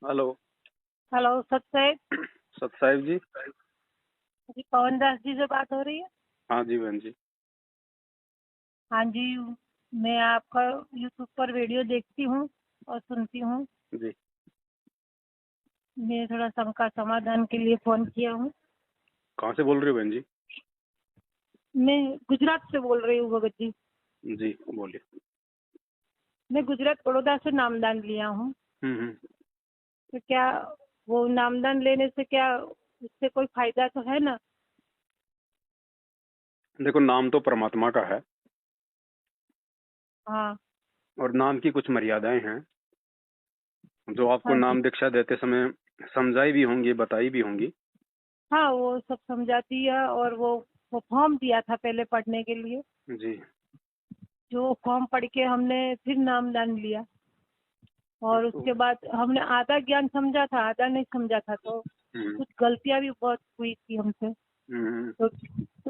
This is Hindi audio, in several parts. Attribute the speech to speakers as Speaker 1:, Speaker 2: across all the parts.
Speaker 1: हेलो।
Speaker 2: हेलो सत्य
Speaker 1: सत साहिब जी।
Speaker 2: जी, पवन दास जी से बात हो रही है।
Speaker 1: हाँ जी बहन जी।
Speaker 2: हाँ जी, मैं आपका यूट्यूब पर वीडियो देखती हूँ और सुनती हूँ।
Speaker 1: जी
Speaker 2: मैं थोड़ा शंका समाधान के लिए फोन किया हूँ।
Speaker 1: कहाँ से बोल रही हो बहन जी?
Speaker 2: मैं गुजरात से बोल रही हूँ भगत जी।
Speaker 1: जी बोलिए।
Speaker 2: मैं गुजरात बड़ौदा से नामदान लिया हूँ।
Speaker 1: हम्म।
Speaker 2: तो क्या वो नामदान लेने से क्या उससे कोई फायदा तो है ना?
Speaker 1: देखो, नाम तो परमात्मा का है
Speaker 2: हाँ।
Speaker 1: और नाम की कुछ मर्यादाएं हैं जो आपको
Speaker 2: हाँ जी।
Speaker 1: नाम दीक्षा देते समय समझाई भी होंगी, बताई भी होंगी।
Speaker 2: हाँ, वो सब समझाती है और वो फॉर्म दिया था पहले पढ़ने के लिए।
Speaker 1: जी।
Speaker 2: जो फॉर्म पढ़ के हमने फिर नामदान लिया और
Speaker 1: तो
Speaker 2: उसके बाद हमने आधा ज्ञान समझा था, आधा नहीं समझा था, तो
Speaker 1: हम्म,
Speaker 2: कुछ गलतियां भी बहुत हुई थी हमसे।
Speaker 1: हम्म।
Speaker 2: तो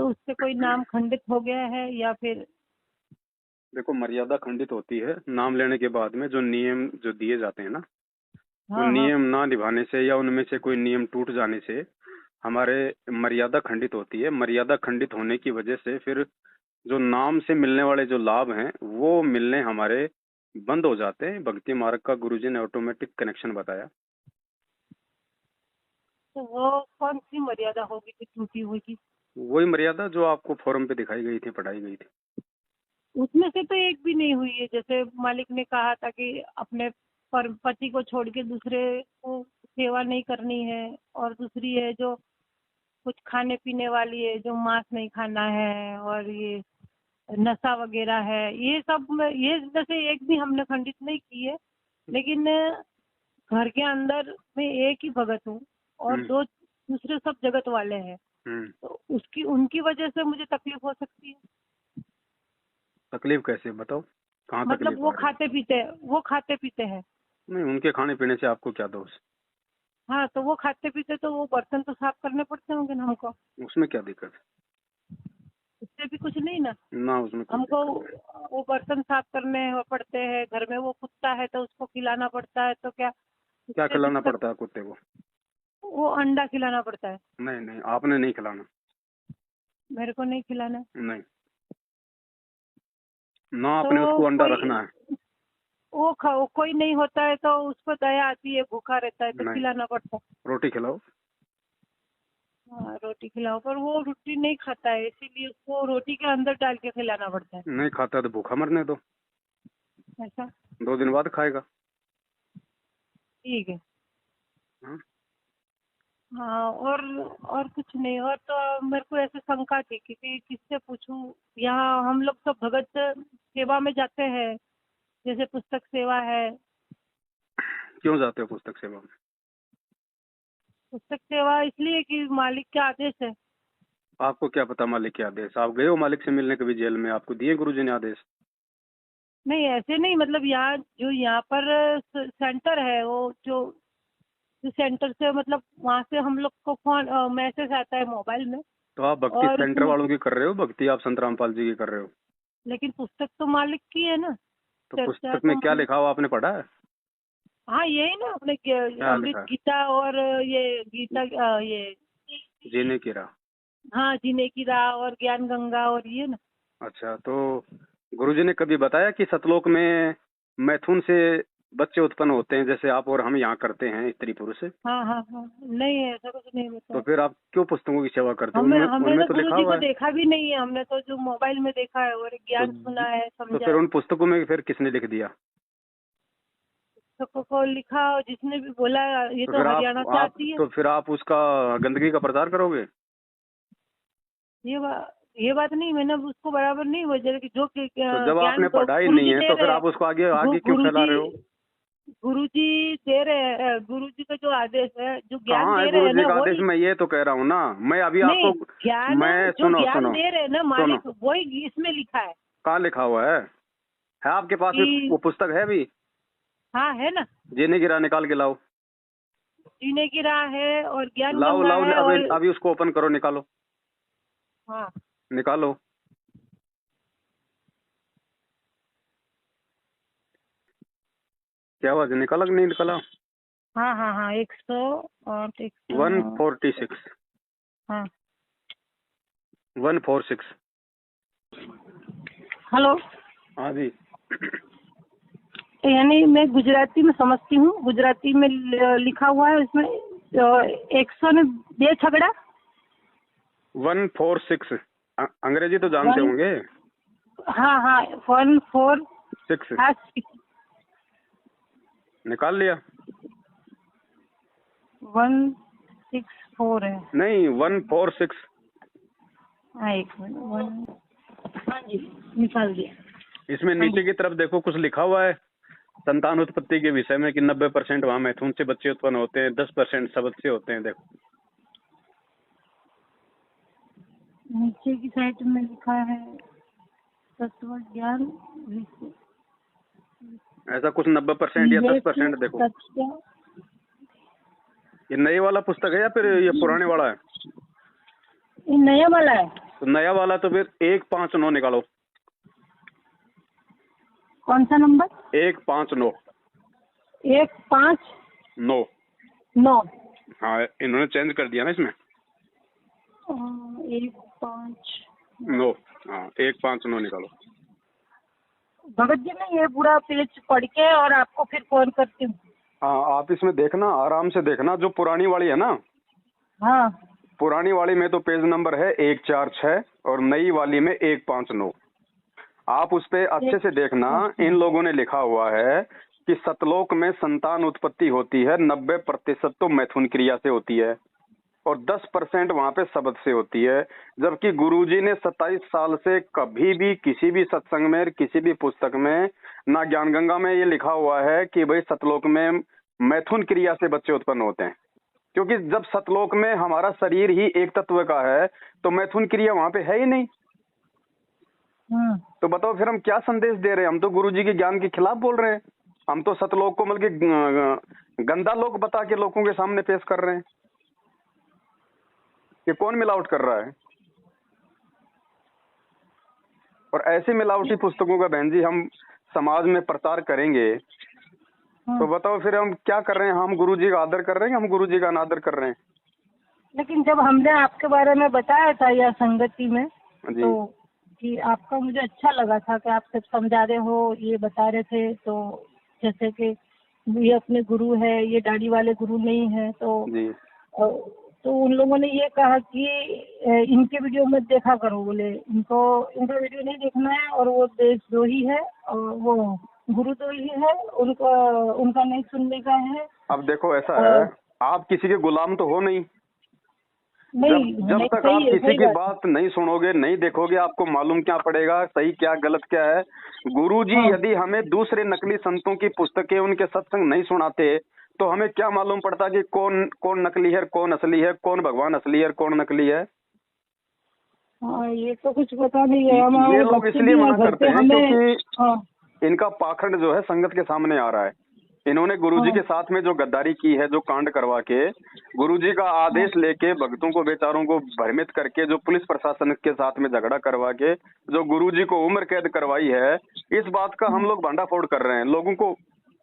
Speaker 2: उससे कोई नाम खंडित हो गया है या फिर?
Speaker 1: देखो, मर्यादा खंडित होती है नाम लेने के बाद में। जो नियम जो दिए जाते हैं ना, उन
Speaker 2: हाँ हाँ।
Speaker 1: नियम ना निभाने से या उनमें से कोई नियम टूट जाने से हमारे मर्यादा खंडित होती है। मर्यादा खंडित होने की वजह से फिर जो नाम से मिलने वाले जो लाभ हैं वो मिलने हमारे बंद हो जाते हैं। भक्ति मार्ग का गुरुजी ने ऑटोमेटिक कनेक्शन बताया।
Speaker 2: तो वो कौन सी मर्यादा होगी जो टूटी हुई की?
Speaker 1: वही मर्यादा जो आपको फोरम पे दिखाई गई थी, पढ़ाई गई थी।
Speaker 2: उसमें से तो एक भी नहीं हुई है। जैसे मालिक ने कहा था कि अपने पति को छोड़ के दूसरे को सेवा नहीं करनी है, और दूसरी है जो कुछ खाने पीने वाली है, जो मांस नहीं खाना है, और ये नशा वगैरह है। ये सब ये जैसे एक भी हमने खंडित नहीं की है। लेकिन घर के अंदर मैं एक ही भगत हूँ और
Speaker 1: हम्म,
Speaker 2: दो दूसरे सब जगत वाले हैं।
Speaker 1: हम्म।
Speaker 2: तो उसकी उनकी वजह से मुझे तकलीफ हो सकती है।
Speaker 1: तकलीफ कैसे, बताओ? कहाँ
Speaker 2: मतलब
Speaker 1: तकलीफ आ रही है?
Speaker 2: वो खाते पीते हैं।
Speaker 1: नहीं, उनके खाने पीने से आपको क्या दोष?
Speaker 2: हाँ, तो वो खाते पीते तो वो बर्तन तो साफ करने पड़ते होंगे ना हमको।
Speaker 1: उसमें क्या दिक्कत
Speaker 2: उससे भी कुछ नहीं ना।
Speaker 1: है? ना, उसमें कोई
Speaker 2: हमको
Speaker 1: दिक्कत नहीं।
Speaker 2: वो बर्तन साफ करने पड़ते हैं। घर में वो कुत्ता है तो उसको खिलाना पड़ता है, तो क्या
Speaker 1: क्या
Speaker 2: उससे भी
Speaker 1: खिलाना पड़ता है कुत्ते को?
Speaker 2: वो अंडा खिलाना पड़ता है।
Speaker 1: नहीं नहीं, आपने नहीं खिलाना।
Speaker 2: मेरे को नहीं खिलाना है।
Speaker 1: नहीं, ना आपने
Speaker 2: तो
Speaker 1: उसको अंडा
Speaker 2: कोई
Speaker 1: रखना है।
Speaker 2: कोई नहीं होता है तो उसको दया आती है, भूखा रहता है तो
Speaker 1: नहीं,
Speaker 2: खिलाना पड़ता है।
Speaker 1: रोटी खिलाओ।
Speaker 2: हाँ, रोटी खिलाओ, पर वो रोटी नहीं खाता है, इसीलिए उसको रोटी के अंदर डाल के खिलाना पड़ता है।
Speaker 1: नहीं खाता तो भूखा मरने दो।
Speaker 2: ऐसा?
Speaker 1: 2 दिन बाद खाएगा।
Speaker 2: ठीक है।
Speaker 1: हाँ?
Speaker 2: हाँ, और कुछ नहीं। और तो मेरे को ऐसे शंका थी कि किससे पूछूं। यहाँ हम लोग तो भगत सेवा में जाते हैं, जैसे पुस्तक सेवा है।
Speaker 1: क्यों जाते हो पुस्तक सेवा में?
Speaker 2: पुस्तक सेवा इसलिए कि मालिक के आदेश है।
Speaker 1: आपको क्या पता मालिक के आदेश? आप गए हो मालिक से मिलने कभी जेल में? आपको दिए गुरुजी ने आदेश?
Speaker 2: नहीं, ऐसे नहीं, मतलब यहाँ पर सेंटर है, वो जो सेंटर से, मतलब वहाँ से हम लोग को फोन मैसेज आता है मोबाइल में।
Speaker 1: तो आप भक्ति
Speaker 2: और
Speaker 1: सेंटर
Speaker 2: उसमें,
Speaker 1: वालों की कर रहे हो? भक्ति आप संत रामपाल जी की कर रहे हो?
Speaker 2: लेकिन पुस्तक तो मालिक की है ना।
Speaker 1: तो
Speaker 2: चर्चा
Speaker 1: पुस्तक
Speaker 2: तो
Speaker 1: में क्या
Speaker 2: मालिक।
Speaker 1: लिखा हुआ आपने पढ़ा है?
Speaker 2: हाँ, यही ना अपने
Speaker 1: क्या
Speaker 2: अमृत
Speaker 1: लिखा है?
Speaker 2: गीता और ये गीता, ये।
Speaker 1: जीने की राह।
Speaker 2: हाँ, जीने की राह और ज्ञान गंगा और ये ना।
Speaker 1: अच्छा, तो गुरुजी ने कभी बताया कि सतलोक में मैथुन से बच्चे उत्पन्न होते हैं जैसे आप और हम यहाँ करते हैं, स्त्री पुरुष?
Speaker 2: हाँ हाँ हाँ, नहीं, ऐसा कुछ नहीं
Speaker 1: तो
Speaker 2: बताया।
Speaker 1: फिर आप क्यों पुस्तकों की सेवा करते हो?
Speaker 2: हमें
Speaker 1: उनमें
Speaker 2: हमें
Speaker 1: उनमें
Speaker 2: तो
Speaker 1: तो
Speaker 2: गुरु
Speaker 1: लिखा
Speaker 2: जी
Speaker 1: हुआ
Speaker 2: को
Speaker 1: है।
Speaker 2: देखा भी नहीं है। हमने तो जो मोबाइल में देखा है और
Speaker 1: तो
Speaker 2: ज्ञान सुना है,
Speaker 1: तो
Speaker 2: समझा
Speaker 1: फिर
Speaker 2: है।
Speaker 1: उन पुस्तकों में फिर किसने लिख दिया?
Speaker 2: सबको को लिखा और जिसने भी बोला, ये
Speaker 1: तो
Speaker 2: तो
Speaker 1: फिर
Speaker 2: हरियाणा से आती है।
Speaker 1: आप उसका गंदगी का प्रचार करोगे?
Speaker 2: ये बात नहीं, मैंने उसको बराबर नहीं बोला कि जो
Speaker 1: तो जब
Speaker 2: ज्ञान
Speaker 1: आपने
Speaker 2: तो
Speaker 1: पढ़ा ही
Speaker 2: गुरु
Speaker 1: नहीं
Speaker 2: जी
Speaker 1: है
Speaker 2: दे
Speaker 1: तो
Speaker 2: रहे
Speaker 1: फिर
Speaker 2: हैं।
Speaker 1: आप उसको आगे आगे क्यों
Speaker 2: गुरु
Speaker 1: फैला
Speaker 2: जी
Speaker 1: रहे हो?
Speaker 2: गुरु जी दे रहे हैं। गुरु जी का जो आदेश है, जो ज्ञान
Speaker 1: कहाँ है
Speaker 2: दे रहे
Speaker 1: गुरु
Speaker 2: हैं
Speaker 1: जी
Speaker 2: ना,
Speaker 1: का आदेश?
Speaker 2: वही।
Speaker 1: मैं ये तो कह रहा हूँ ना। मैं अभी
Speaker 2: नहीं,
Speaker 1: आपको
Speaker 2: ज्ञान
Speaker 1: मैं
Speaker 2: जो
Speaker 1: सुनो
Speaker 2: ज्ञान
Speaker 1: सुनो
Speaker 2: दे रहे हैं ना
Speaker 1: सुनो,
Speaker 2: मालिक, वही इसमें लिखा है
Speaker 1: कहाँ लिखा हुआ है आपके पास भी
Speaker 2: कि।
Speaker 1: वो पुस्तक है भी?
Speaker 2: हाँ, है ना।
Speaker 1: जीने की राह निकाल के लाओ।
Speaker 2: जीने की राह है और ज्ञान
Speaker 1: लाओ
Speaker 2: गंगा
Speaker 1: लाओ,
Speaker 2: है
Speaker 1: अभी
Speaker 2: और।
Speaker 1: अभी उसको ओपन करो, निकालो।
Speaker 2: हाँ।
Speaker 1: निकालो। क्या आवाज, निकाला कि नहीं निकाला?
Speaker 2: हाँ हाँ हाँ 108
Speaker 1: 146
Speaker 2: हाँ
Speaker 1: 146।
Speaker 2: हेलो।
Speaker 1: हाँ जी।
Speaker 2: यानी मैं गुजराती में समझती हूँ, गुजराती में लिखा हुआ है उसमें 102 छगड़ा
Speaker 1: 146। अंग्रेजी तो जानते
Speaker 2: 1
Speaker 1: होंगे।
Speaker 2: हाँ हाँ
Speaker 1: 6
Speaker 2: 146
Speaker 1: निकाल लिया।
Speaker 2: 164 है।
Speaker 1: नहीं 146।
Speaker 2: हाँ एक मिनट हाँ जी निकाल दिया।
Speaker 1: इसमें
Speaker 2: हाँ
Speaker 1: नीचे
Speaker 2: जी
Speaker 1: की तरफ देखो कुछ लिखा हुआ है संतान उत्पत्ति के विषय में कि 90% वहाँ मैथुन से बच्चे उत्पन्न होते हैं, 10% शबद से होते हैं। देखो
Speaker 2: नीचे की साइड में लिखा है तत्व ज्ञान
Speaker 1: ऐसा कुछ 90% या 10%। देखो ये नए वाला पुस्तक है या फिर ये पुराने वाला है?
Speaker 2: ये नया वाला है।
Speaker 1: तो नया वाला तो फिर 159 निकालो।
Speaker 2: कौन सा नंबर?
Speaker 1: 159।
Speaker 2: 159।
Speaker 1: हाँ इन्होंने चेंज कर दिया ना इसमें।
Speaker 2: 159।
Speaker 1: हाँ 159 निकालो।
Speaker 2: भगत जी मैं ये पूरा पेज पढ़ के और आपको फिर फोन करती हूँ।
Speaker 1: हाँ आप इसमें देखना, आराम से देखना। जो पुरानी वाली है ना,
Speaker 2: हाँ
Speaker 1: पुरानी वाली में तो पेज नंबर है 146 और नई वाली में 159। आप उस पे अच्छे से देखना। इन लोगों ने लिखा हुआ है कि सतलोक में संतान उत्पत्ति होती है, 90% तो मैथुन क्रिया से होती है और 10% वहाँ पे शब्द से होती है। जबकि गुरुजी ने 27 साल से कभी भी किसी भी सत्संग में, किसी भी पुस्तक में, ना ज्ञान गंगा में ये लिखा हुआ है कि भाई सतलोक में मैथुन क्रिया से बच्चे उत्पन्न होते हैं। क्योंकि जब सतलोक में हमारा शरीर ही एक तत्व का है तो मैथुन क्रिया वहाँ पे है ही नहीं। तो बताओ फिर हम क्या संदेश दे रहे हैं? हम तो गुरुजी के ज्ञान के खिलाफ बोल रहे हैं। हम तो सतलोक को मतलब गंदा लोक बता के लोगों के सामने पेश कर रहे हैं कि कौन मिलावट कर रहा है। और ऐसी मिलावटी पुस्तकों का बहन जी हम समाज में प्रचार करेंगे तो बताओ फिर हम क्या कर रहे हैं? हम गुरुजी का आदर कर रहे हैं, हम गुरुजी का अनादर कर रहे हैं।
Speaker 2: लेकिन जब हमने आपके बारे में बताया था यह संगति में
Speaker 1: जी।
Speaker 2: तो कि आपका मुझे अच्छा लगा था कि आप सब समझा रहे हो, ये बता रहे थे। तो जैसे कि ये अपने गुरु है, ये दाढ़ी वाले गुरु नहीं है।
Speaker 1: जी।
Speaker 2: तो उन लोगों ने ये कहा कि इनके वीडियो मत देखा करो, बोले इनका वीडियो नहीं देखना है और वो देशद्रोही है और वो गुरुद्रोही है, उनका नहीं सुनने का है।
Speaker 1: अब देखो ऐसा है, आप किसी के गुलाम तो हो नहीं। जब तक आप किसी की बात नहीं सुनोगे, नहीं देखोगे, आपको मालूम क्या पड़ेगा सही क्या गलत क्या है। गुरुजी यदि हमें दूसरे नकली संतों की पुस्तकें, उनके सत्संग नहीं सुनाते तो हमें क्या मालूम पड़ता कि कौन कौन नकली है, कौन असली है, कौन भगवान असली है, कौन नकली है।
Speaker 2: ये तो कुछ पता नहीं है।
Speaker 1: ये लोग इसलिए मना करते हैं क्योंकि इनका पाखंड जो है संगत के सामने आ रहा है। इन्होंने गुरुजी के साथ में जो गद्दारी की है, जो कांड करवा के गुरुजी का आदेश लेके भक्तों को, बेचारों को भ्रमित करके, जो पुलिस प्रशासन के साथ में झगड़ा करवा के जो गुरुजी को उम्र कैद करवाई है, इस बात का हम लोग भंडाफोड़ कर रहे हैं। लोगों को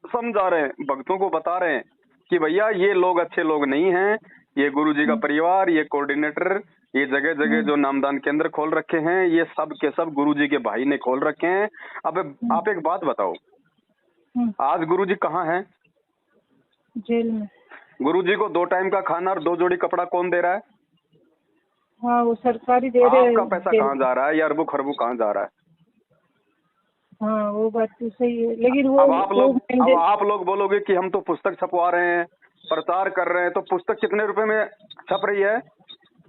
Speaker 1: समझा रहे हैं, भक्तों को बता रहे हैं कि भैया ये लोग अच्छे लोग नहीं हैं। ये गुरुजी का परिवार, ये कोऑर्डिनेटर, ये जगह जगह जो नामदान केंद्र खोल रखे हैं, ये सब के सब गुरुजी के भाई ने खोल रखे हैं। अब आप एक बात बताओ, आज गुरुजी कहाँ हैं?
Speaker 2: जेल में।
Speaker 1: गुरुजी को 2 टाइम का खाना और 2 जोड़ी कपड़ा कौन दे रहा है?
Speaker 2: हाँ वो सरकारी दे रहे हैं।
Speaker 1: आपका पैसा कहाँ जा रहा है? या अरबों खरबों कहाँ जा रहा है?
Speaker 2: हाँ वो बात तो सही है, लेकिन वो
Speaker 1: अब आप लोग बोलोगे कि हम तो पुस्तक छपवा रहे हैं, प्रचार कर रहे हैं, तो पुस्तक कितने रुपए में छप रही है?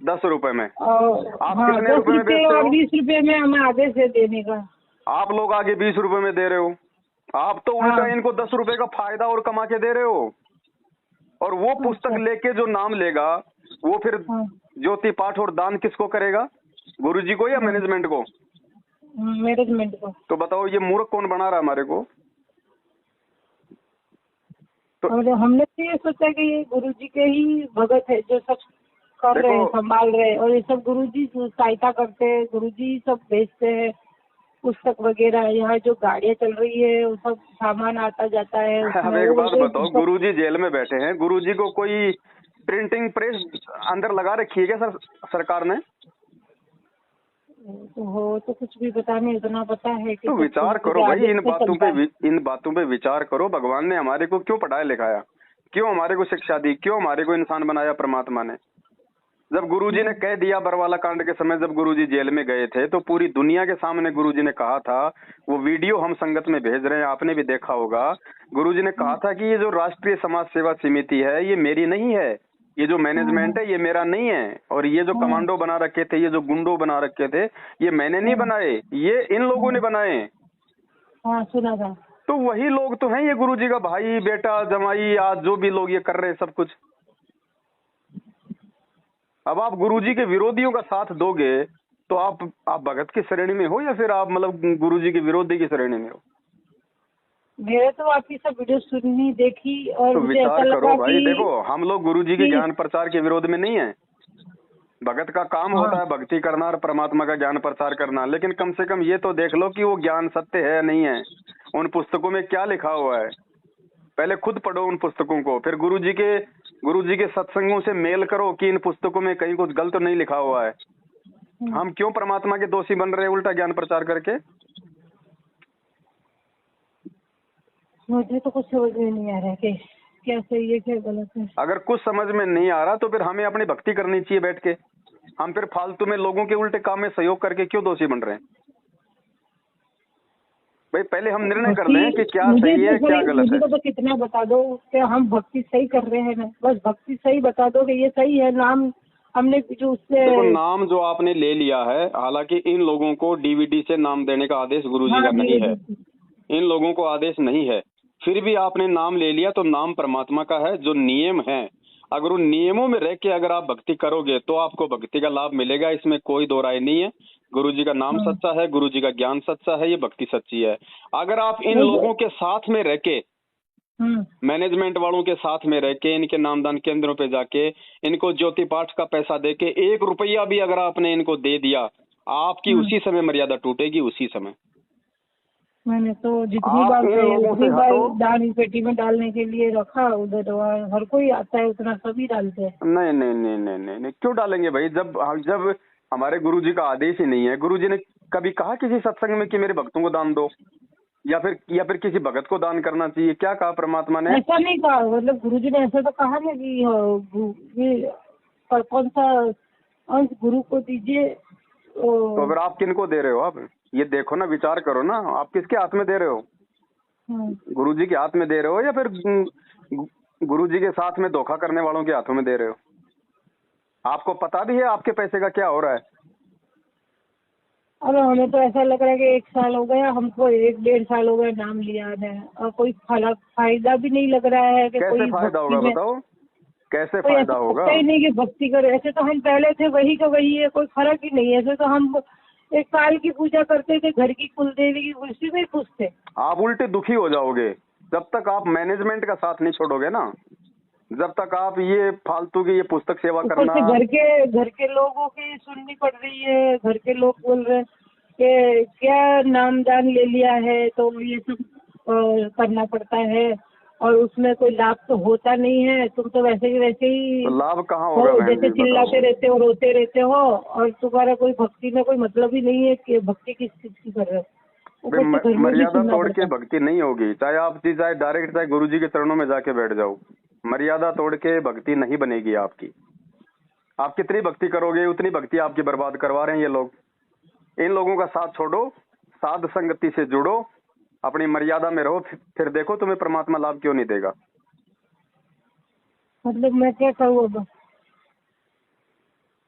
Speaker 1: 10 रुपए में। आप कितने रुपए में बेचते हो?
Speaker 2: 20 रुपए में हमें आदेश है देने का।
Speaker 1: आप लोग आगे 20 रुपए में दे रहे हो। आप तो उल्टा इनको 10 रुपए का फायदा और कमा के दे रहे हो। और वो पुस्तक लेके जो नाम लेगा वो फिर ज्योति पाठ और दान किसको करेगा? गुरुजी को या मैनेजमेंट को?
Speaker 2: मैनेजमेंट को।
Speaker 1: तो बताओ ये मूर्ख कौन बना रहा है हमारे को?
Speaker 2: तो हमने तो ये सोचा कि ये गुरुजी के ही भगत है जो सब कर रहे हैं, संभाल रहे हैं, और ये सब गुरुजी सहायता करते हैं, गुरुजी सब भेजते हैं। पुस्तक वगैरह, यहाँ जो गाड़ियाँ चल रही है वो सब सामान आता जाता है
Speaker 1: अब
Speaker 2: उसमें,
Speaker 1: एक
Speaker 2: वो
Speaker 1: बात
Speaker 2: बोलते हैं
Speaker 1: बताओ,
Speaker 2: पुस्तक।
Speaker 1: गुरुजी जेल में बैठे हैं, गुरुजी को कोई प्रिंटिंग प्रेस अंदर लगा रखी है क्या सर सरकार ने?
Speaker 2: तो हो तो कुछ भी पता नहीं, इतना पता है कि
Speaker 1: तो
Speaker 2: सब
Speaker 1: विचार
Speaker 2: गुरुजी
Speaker 1: करो
Speaker 2: के
Speaker 1: भाई,
Speaker 2: आदेश से चलता है।
Speaker 1: इन बातों पे विचार करो। भगवान ने हमारे को क्यों पढ़ाया लिखाया, क्यों हमारे को शिक्षा दी, क्यों हमारे को इंसान बनाया परमात्मा ने? जब गुरुजी ने कह दिया बरवाला कांड के समय, जब गुरुजी जेल में गए थे तो पूरी दुनिया के सामने गुरुजी ने कहा था, वो वीडियो हम संगत में भेज रहे हैं, आपने भी देखा होगा। गुरुजी ने कहा था कि ये जो राष्ट्रीय समाज सेवा समिति है ये मेरी नहीं है, ये जो मैनेजमेंट है ये मेरा नहीं है, और ये जो कमांडो बना रखे थे, ये जो गुंडो बना रखे थे, ये मैंने नहीं बनाए, ये इन लोगों ने बनाए।
Speaker 2: हाँ सुना था।
Speaker 1: तो वही लोग तो हैं ये गुरुजी का भाई बेटा जमाई, आज जो भी लोग ये कर रहे हैं सब कुछ। अब आप गुरुजी के विरोधियों का साथ दोगे तो आप भगत की श्रेणी में हो या फिर आप मतलब गुरुजी के विरोधी की श्रेणी में हो?
Speaker 2: मैंने तो आपकी सब वीडियो सुनी देखी और
Speaker 1: तो
Speaker 2: मुझे ऐसा
Speaker 1: विचार करो
Speaker 2: लगा
Speaker 1: भाई,
Speaker 2: कि
Speaker 1: देखो हम लोग गुरुजी के ज्ञान प्रचार के विरोध में नहीं है। भगत का काम होता है भक्ति करना और परमात्मा का ज्ञान प्रचार करना, लेकिन कम से कम ये तो देख लो कि वो ज्ञान सत्य है या नहीं है, उन पुस्तकों में क्या लिखा हुआ है। पहले खुद पढ़ो उन पुस्तकों को, फिर गुरुजी के सत्संगों से मेल करो कि इन पुस्तकों में कहीं कुछ गलत नहीं लिखा हुआ है। हम क्यों परमात्मा के दोषी बन रहे हैं उल्टा ज्ञान प्रचार करके?
Speaker 2: मुझे तो कुछ समझ में नहीं आ रहा है कि क्या सही है क्या गलत है।
Speaker 1: अगर कुछ समझ में नहीं आ रहा तो फिर हमें अपनी भक्ति करनी चाहिए बैठ के। हम फिर फालतू में लोगों के उल्टे काम में सहयोग करके क्यों दोषी बन रहे हैं? भाई पहले हम निर्णय कर लें कि क्या सही है क्या गलत है।
Speaker 2: मुझे तो कितना बता दो कि हम भक्ति सही कर रहे हैं ना, बस भक्ति सही बता दो कि ये सही है। नाम हमने जो उससे
Speaker 1: देखो नाम जो आपने ले लिया है, हालांकि इन लोगों को डीवीडी से नाम देने का आदेश गुरुजी का नहीं है, इन लोगों को आदेश नहीं है, फिर भी आपने नाम ले लिया तो नाम परमात्मा का है। जो नियम है, अगर उन नियमों में रह के अगर आप भक्ति करोगे तो आपको भक्ति का लाभ मिलेगा, इसमें कोई दो राय नहीं है। गुरुजी का नाम सच्चा है, गुरुजी का ज्ञान सच्चा है, ये भक्ति सच्ची है। अगर आप इन लोगों के साथ में रह के, मैनेजमेंट वालों के साथ में रह के, इनके नामदान केंद्रों पे जाके इनको ज्योति पाठ का पैसा दे के 1 रुपया भी अगर आपने इनको दे दिया, आपकी उसी समय मर्यादा टूटेगी, उसी समय।
Speaker 2: मैंने तो जितनी बार उतनी बार दान पेटी में डालने के लिए रखा, उधर हर कोई आता है उतना सभी डालते हैं।
Speaker 1: नहीं नहीं नहीं नहीं नहीं, नहीं। क्यों डालेंगे भाई? जब हमारे गुरुजी का आदेश ही नहीं है। गुरुजी ने कभी कहा किसी सत्संग में कि मेरे भक्तों को दान दो, या फिर किसी भगत को दान करना चाहिए? क्या कहा परमात्मा ने?
Speaker 2: ऐसा नहीं कहा, मतलब गुरुजी ने ऐसा तो कहा ना कि कौन सा अंश गुरु को दीजिए।
Speaker 1: तो अगर आप किन को दे रहे हो? आप ये देखो ना, विचार करो ना, आप किसके हाथ में दे रहे हो? गुरुजी के हाथ में दे रहे हो या फिर गुरुजी के साथ में धोखा करने वालों के हाथों में दे रहे हो? आपको पता भी है आपके पैसे का क्या हो रहा है?
Speaker 2: अब हमें तो ऐसा लग रहा है कि 1 साल हो गया हमको, 1-1.5 साल हो गया नाम लिया है और कोई फायदा भी नहीं लग रहा है कि
Speaker 1: कैसे फायदा होगा बताओ? कैसे फायदा होगा?
Speaker 2: ही नहीं कि भक्ति करे। ऐसे तो हम पहले थे वही का वही है, कोई फर्क ही नहीं है। ऐसे तो हम 1 साल की पूजा करते थे, घर की कुल देवी की, उसी में खुश थे।
Speaker 1: आप उल्टे दुखी हो जाओगे जब तक आप मैनेजमेंट का साथ नहीं छोड़ोगे ना, जब तक आप ये फालतू की ये पुस्तक सेवा करना।
Speaker 2: घर के लोगों की सुननी पड़ रही है, घर के लोग बोल रहे हैं कि क्या नामदान ले लिया है तो ये सब करना पड़ता है और उसमें कोई लाभ तो होता नहीं है, तुम तो वैसे ही
Speaker 1: तो लाभ कहाँ होगा?
Speaker 2: जैसे चिल्लाते रहते हो, रोते रहते हो और तुम्हारा कोई भक्ति में कोई मतलब ही नहीं है कि भक्ति किस चीज की कर रहे हो।
Speaker 1: मर्यादा तोड़ के भक्ति नहीं होगी, चाहे आप चाहे डायरेक्ट चाहे गुरुजी के चरणों में जाके बैठ जाओ, मर्यादा तोड़ के भक्ति नहीं बनेगी आपकी। आप कितनी भक्ति करोगे उतनी भक्ति आपकी बर्बाद करवा रहे हैं ये लोग। इन लोगों का साथ छोड़ो, साध संगति से जुड़ो, अपनी मर्यादा में रहो, फिर देखो तुम्हें परमात्मा लाभ क्यों नहीं देगा।
Speaker 2: मतलब मैं क्या करूँ अब?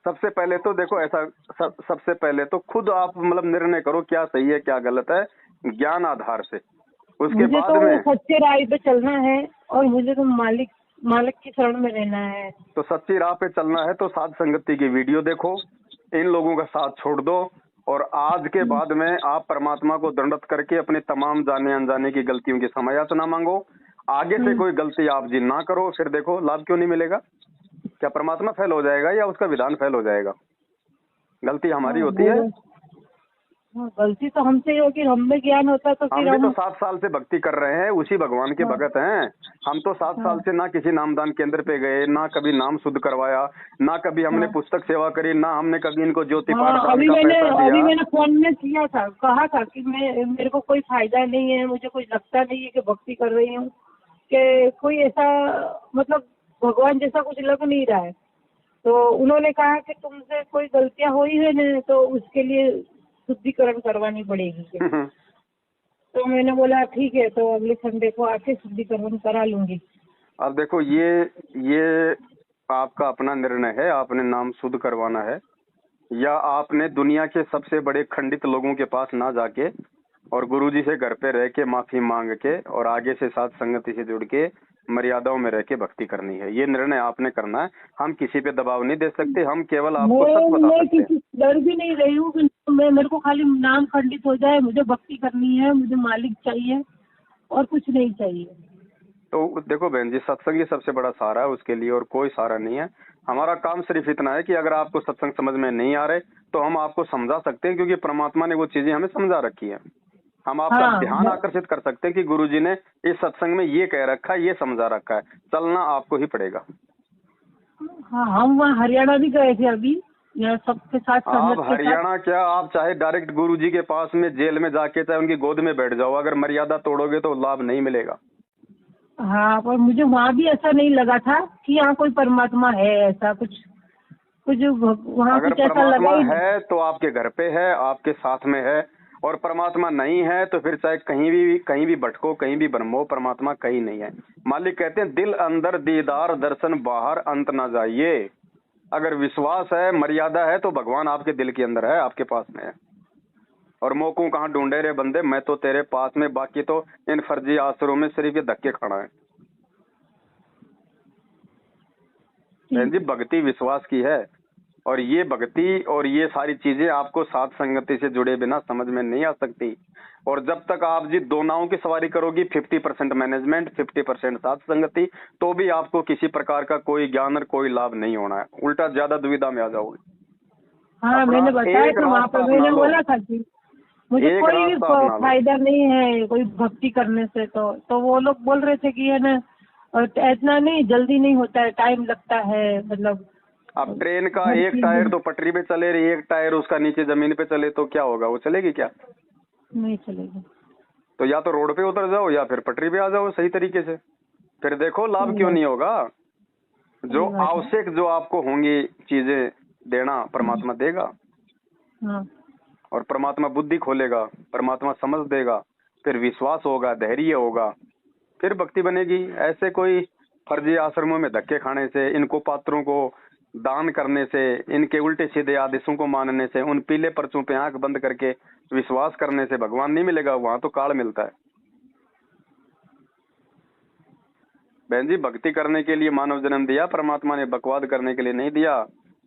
Speaker 1: सबसे पहले तो देखो ऐसा, सबसे पहले तो खुद आप मतलब निर्णय करो क्या सही है क्या गलत है, ज्ञान आधार से। उसके बाद
Speaker 2: तो
Speaker 1: में
Speaker 2: सच्चे राह पे चलना है और मुझे तो मालिक की शरण में रहना है।
Speaker 1: तो सच्ची राह पे चलना है तो साध संगति की वीडियो देखो, इन लोगों का साथ छोड़ दो और आज के बाद में आप परमात्मा को दंडवत करके अपने तमाम जाने अनजाने की गलतियों की क्षमा याचना मांगो। आगे से कोई गलती आप जी ना करो, फिर देखो लाभ क्यों नहीं मिलेगा। क्या परमात्मा फेल हो जाएगा या उसका विधान फेल हो जाएगा? गलती हमारी होती है।
Speaker 2: हाँ, गलती तो हमसे ही होगी, हमें ज्ञान होता तो
Speaker 1: हम
Speaker 2: फिर
Speaker 1: भी तो
Speaker 2: हम।
Speaker 1: 7 साल से भक्ति कर रहे हैं, उसी भगवान के
Speaker 2: हाँ,
Speaker 1: भगत हैं। हम तो 7 साल
Speaker 2: हाँ,
Speaker 1: से ना किसी नामदान केंद्र पे गए, ना कभी नाम शुद्ध करवाया, ना कभी हमने
Speaker 2: हाँ,
Speaker 1: पुस्तक सेवा करी, ना हमने कभी इनको ज्योति पाठ
Speaker 2: हाँ।
Speaker 1: दान का पैसा
Speaker 2: अभी
Speaker 1: दिया।
Speaker 2: मैंने फोन में किया था, कहा था कि मेरे को कोई फायदा नहीं है, मुझे कुछ लगता नहीं है कि भक्ति कर रही हूँ, कि कोई ऐसा मतलब भगवान जैसा कुछ लग नहीं रहा है। तो उन्होंने कहा कि तुमसे कोई गलतियां हुई है ना, तो उसके लिए शुद्धिकरण करवानी पड़ेगी। तो मैंने बोला ठीक है, तो अगले संडे को आके शुद्धिकरण करा लूंगी।
Speaker 1: अब देखो, ये आपका अपना निर्णय है, आपने नाम शुद्ध करवाना है, या आपने दुनिया के सबसे बड़े खंडित लोगों के पास ना जाके और गुरुजी से घर पे रह के माफी मांग के और आगे से साथ संगति से जुड़ के मर्यादाओं में रह के भक्ति करनी है। ये निर्णय आपने करना है। हम किसी पे दबाव नहीं दे सकते, हम केवल आपको सच बता
Speaker 2: मैं
Speaker 1: सकते हैं।
Speaker 2: किसी डर भी नहीं रही हूँ कि मेरे को खाली नाम खंडित हो जाए, मुझे भक्ति करनी है, मुझे मालिक चाहिए और कुछ नहीं चाहिए।
Speaker 1: तो देखो बहन जी, सत्संग ही सबसे बड़ा सहारा है उसके लिए, और कोई सहारा नहीं है। हमारा काम सिर्फ इतना है कि अगर आपको सत्संग समझ में नहीं आ रहे तो हम आपको समझा सकते हैं, क्योंकि परमात्मा ने वो चीजें हमें समझा रखी है। हम आपका
Speaker 2: हाँ,
Speaker 1: ध्यान आकर्षित कर सकते हैं कि गुरुजी ने इस सत्संग में ये कह रखा है, ये समझा रखा है, चलना आपको ही पड़ेगा।
Speaker 2: हाँ। हम वहाँ हरियाणा भी गए थे अभी, यहाँ सबके साथ,
Speaker 1: आप
Speaker 2: संगत के साथ।
Speaker 1: हरियाणा क्या, आप चाहे डायरेक्ट गुरुजी के पास में जेल में जाके चाहे उनकी गोद में बैठ जाओ, अगर मर्यादा तोड़ोगे तो लाभ नहीं मिलेगा।
Speaker 2: हाँ, पर मुझे वहाँ भी ऐसा नहीं लगा था कि यहाँ कोई परमात्मा है, ऐसा कुछ कुछ वहाँ
Speaker 1: अगर
Speaker 2: कुछ ऐसा लगा
Speaker 1: परमात्मा
Speaker 2: ही नहीं।
Speaker 1: है तो आपके घर पे है, आपके साथ में है, और परमात्मा नहीं है तो फिर चाहे कहीं भी भटको, कहीं भी भ्रमो, परमात्मा कहीं नहीं है। मालिक कहते हैं, दिल अंदर दीदार दर्शन बाहर अंत ना जाइए। अगर विश्वास है, मर्यादा है, तो भगवान आपके दिल के अंदर है, आपके पास में है। और मोको कहाँ ढूंढे रे बंदे, मैं तो तेरे पास में, बाकी तो इन फर्जी आसरों में सिर्फ ये धक्के खाना है। बहन जी, भक्ति विश्वास की है, और ये भक्ति और ये सारी चीजें आपको साथ संगति से जुड़े बिना समझ में नहीं आ सकती। और जब तक आप जी दो नावों की सवारी करोगी, 50% मैनेजमेंट 50% साथ संगति, तो भी आपको किसी प्रकार का कोई ज्ञान और कोई लाभ नहीं होना है, उल्टा ज्यादा दुविधा में आ जाओगे।
Speaker 2: हाँ,
Speaker 1: अपना
Speaker 2: मैंने बताया
Speaker 1: एक
Speaker 2: था वहाँ
Speaker 1: रास्ता
Speaker 2: पे,
Speaker 1: अपना
Speaker 2: मैंने
Speaker 1: लो,
Speaker 2: बोला था कि मुझे
Speaker 1: एक
Speaker 2: कोई भी
Speaker 1: रास्ता अपना लो।
Speaker 2: फायदा नहीं है कोई भक्ति करने से। तो वो लोग बोल रहे थे कि है ना, इतना नहीं जल्दी नहीं होता है, टाइम लगता है, मतलब
Speaker 1: अब ट्रेन का
Speaker 2: हर
Speaker 1: एक
Speaker 2: चीज
Speaker 1: टायर तो पटरी पे चले रही, एक टायर उसका नीचे जमीन पे चले, तो क्या होगा, वो चलेगी क्या?
Speaker 2: नहीं चलेगा।
Speaker 1: तो या तो रोड पे उतर जाओ या फिर पटरी पे आ जाओ सही तरीके से, फिर देखो लाभ
Speaker 2: सही
Speaker 1: क्यों
Speaker 2: बात,
Speaker 1: नहीं होगा। जो
Speaker 2: सही बात है।
Speaker 1: आवश्यक जो आपको होंगी चीजें देना, परमात्मा देगा।
Speaker 2: हाँ,
Speaker 1: और परमात्मा बुद्धि खोलेगा, परमात्मा समझ देगा, फिर विश्वास होगा, धैर्य होगा, फिर भक्ति बनेगी। ऐसे कोई फर्जी आश्रमों में धक्के खाने से, इनको पात्रों को दान करने से, इनके उल्टे सीधे आदेशों को मानने से, उन पीले पर्चों पे आंख बंद करके विश्वास करने से भगवान नहीं मिलेगा, वहां तो काल मिलता है। बहन जी, भक्ति करने के लिए मानव जन्म दिया परमात्मा ने, बकवाद करने के लिए नहीं दिया।